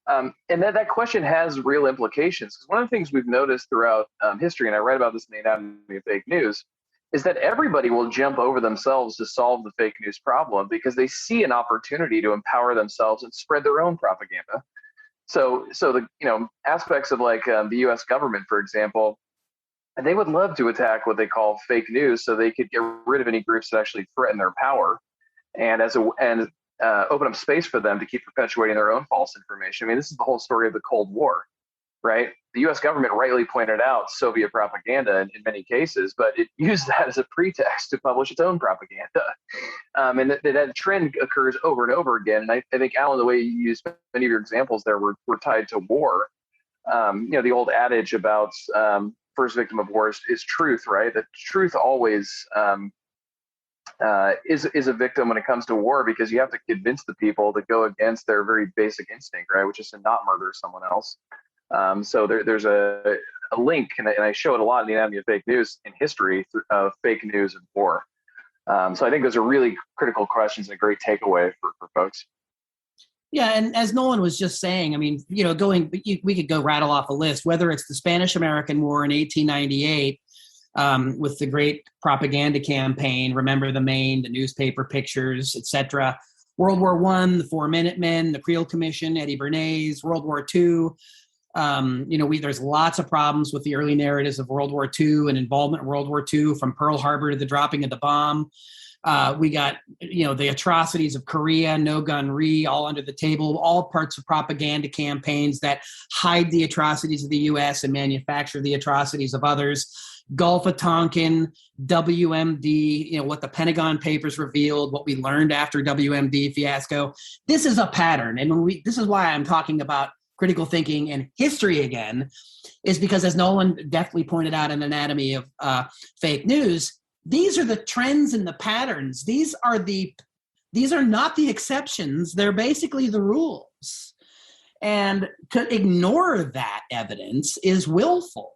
And that question has real implications. Because one of the things we've noticed throughout history, and I write about this in the Anatomy of Fake News, is that everybody will jump over themselves to solve the fake news problem because they see an opportunity to empower themselves and spread their own propaganda. So the aspects of like the U.S. government, for example, and they would love to attack what they call fake news, so they could get rid of any groups that actually threaten their power, and open up space for them to keep perpetuating their own false information. I mean, this is the whole story of the Cold War, right? The U.S. government rightly pointed out Soviet propaganda in many cases, but it used that as a pretext to publish its own propaganda. And that trend occurs over and over again. And I think, Alan, the way you used many of your examples there were tied to war. The old adage about first victim of war is truth, right? That truth always is a victim when it comes to war, because you have to convince the people to go against their very basic instinct, right, which is to not murder someone else. So there's a link, and I show it a lot in the Anatomy of Fake News in history of fake news and war. So I think those are really critical questions and a great takeaway for folks. Yeah, and as Nolan was just saying, I mean, we could go rattle off a list, whether it's the Spanish-American War in 1898 with the great propaganda campaign, Remember the Maine, the newspaper pictures, etc. World War I, the 4 Minutemen, the Creel Commission, Eddie Bernays, World War II. There's lots of problems with the early narratives of World War II and involvement in World War II, from Pearl Harbor to the dropping of the bomb. We got, the atrocities of Korea, No Gun Re, all under the table, all parts of propaganda campaigns that hide the atrocities of the U.S. and manufacture the atrocities of others. Gulf of Tonkin, WMD, what the Pentagon Papers revealed, what we learned after WMD fiasco. This is a pattern. And this is why I'm talking about critical thinking and history again, is because, as Nolan deftly pointed out in Anatomy of Fake News, these are the trends and the patterns. These are not the exceptions. They're basically the rules. And to ignore that evidence is willful.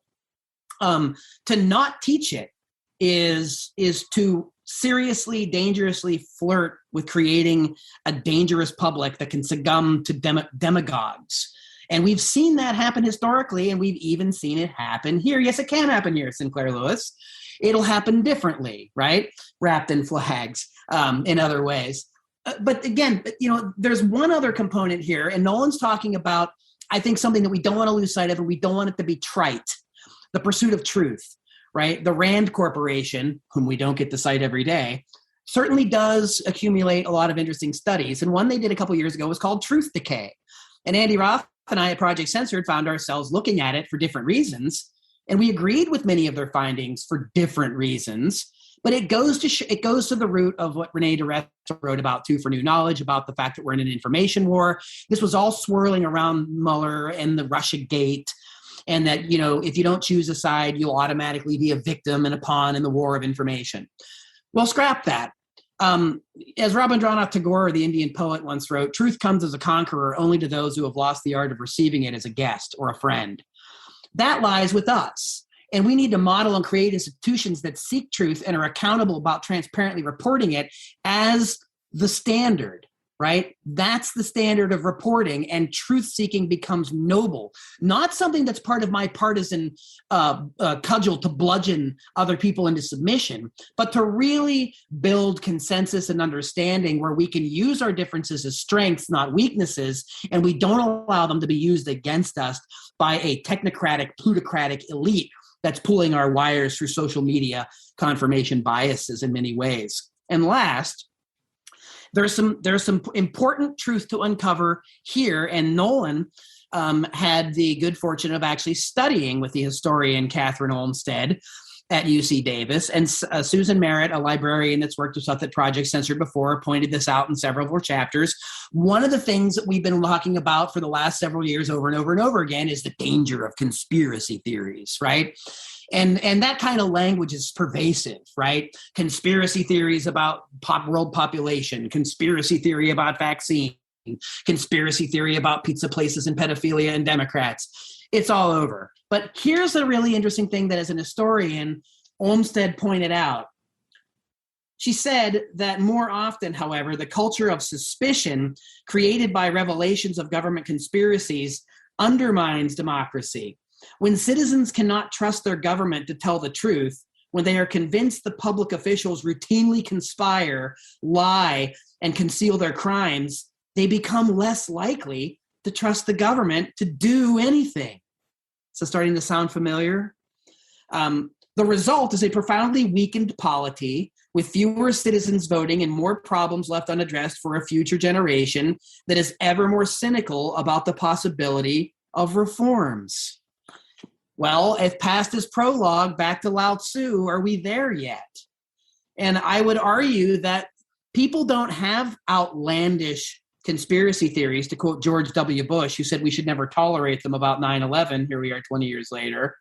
To not teach it is to seriously, dangerously flirt with creating a dangerous public that can succumb to demagogues. And we've seen that happen historically, and we've even seen it happen here. Yes, it can happen here, Sinclair Lewis. It'll happen differently, right? Wrapped in flags, in other ways. But again, there's one other component here, and Nolan's talking about, I think, something that we don't want to lose sight of, and we don't want it to be trite: the pursuit of truth, right? The Rand Corporation, whom we don't get to cite every day, certainly does accumulate a lot of interesting studies. And one they did a couple years ago was called Truth Decay. And Andy Roth and I at Project Censored found ourselves looking at it for different reasons. And we agreed with many of their findings for different reasons. But it goes to the root of what Renee DeRessa wrote about, too, for New Knowledge, about the fact that we're in an information war. This was all swirling around Mueller and the Russia Gate, and that, if you don't choose a side, you'll automatically be a victim and a pawn in the war of information. Well, scrap that. As Rabindranath Tagore, the Indian poet, once wrote, truth comes as a conqueror only to those who have lost the art of receiving it as a guest or a friend. That lies with us. And we need to model and create institutions that seek truth and are accountable about transparently reporting it as the standard, right? That's the standard of reporting, and truth-seeking becomes noble, not something that's part of my partisan cudgel to bludgeon other people into submission, but to really build consensus and understanding where we can use our differences as strengths, not weaknesses, and we don't allow them to be used against us by a technocratic, plutocratic elite that's pulling our wires through social media confirmation biases in many ways. And last, there's some important truth to uncover here, and Nolan had the good fortune of actually studying with the historian Catherine Olmsted at UC Davis, and Susan Merritt, a librarian that's worked with stuff that Project Censored before, pointed this out in several of her chapters. One of the things that we've been talking about for the last several years over and over and over again is the danger of conspiracy theories, right? And that kind of language is pervasive, right? Conspiracy theories about world population, conspiracy theory about vaccine, conspiracy theory about pizza places and pedophilia and Democrats. It's all over. But here's a really interesting thing that as an historian, Olmsted pointed out. She said that more often, however, the culture of suspicion created by revelations of government conspiracies undermines democracy. When citizens cannot trust their government to tell the truth, when they are convinced the public officials routinely conspire, lie, and conceal their crimes, they become less likely to trust the government to do anything. So starting to sound familiar? The result is a profoundly weakened polity with fewer citizens voting and more problems left unaddressed for a future generation that is ever more cynical about the possibility of reforms. Well, if past is prologue, back to Lao Tzu, are we there yet? And I would argue that people don't have outlandish conspiracy theories, to quote George W. Bush, who said we should never tolerate them about 9/11. Here we are 20 years later.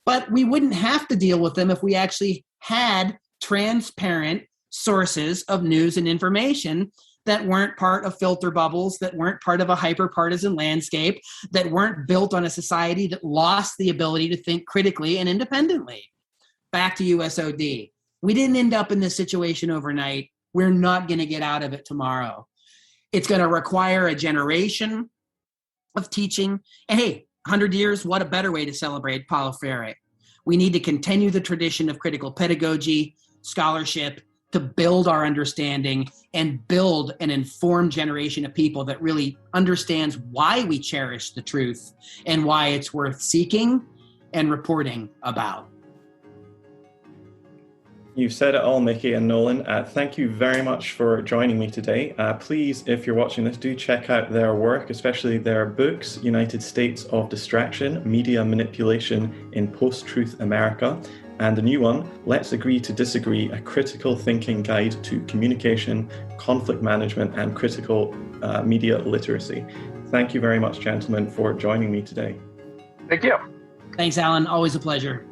But we wouldn't have to deal with them if we actually had transparent sources of news and information that weren't part of filter bubbles, that weren't part of a hyper-partisan landscape, that weren't built on a society that lost the ability to think critically and independently. Back to USOD. We didn't end up in this situation overnight. We're not going to get out of it tomorrow. It's going to require a generation of teaching. And hey, 100 years, what a better way to celebrate Paulo Freire. We need to continue the tradition of critical pedagogy, scholarship, to build our understanding and build an informed generation of people that really understands why we cherish the truth and why it's worth seeking and reporting about. You've said it all, Mickey and Nolan. Thank you very much for joining me today. Please, if you're watching this, do check out their work, especially their books, United States of Distraction, Media Manipulation in Post-Truth America, and the new one, Let's Agree to Disagree, a critical thinking guide to communication, conflict management, and critical media literacy. Thank you very much, gentlemen, for joining me today. Thank you. Thanks, Alan. Always a pleasure.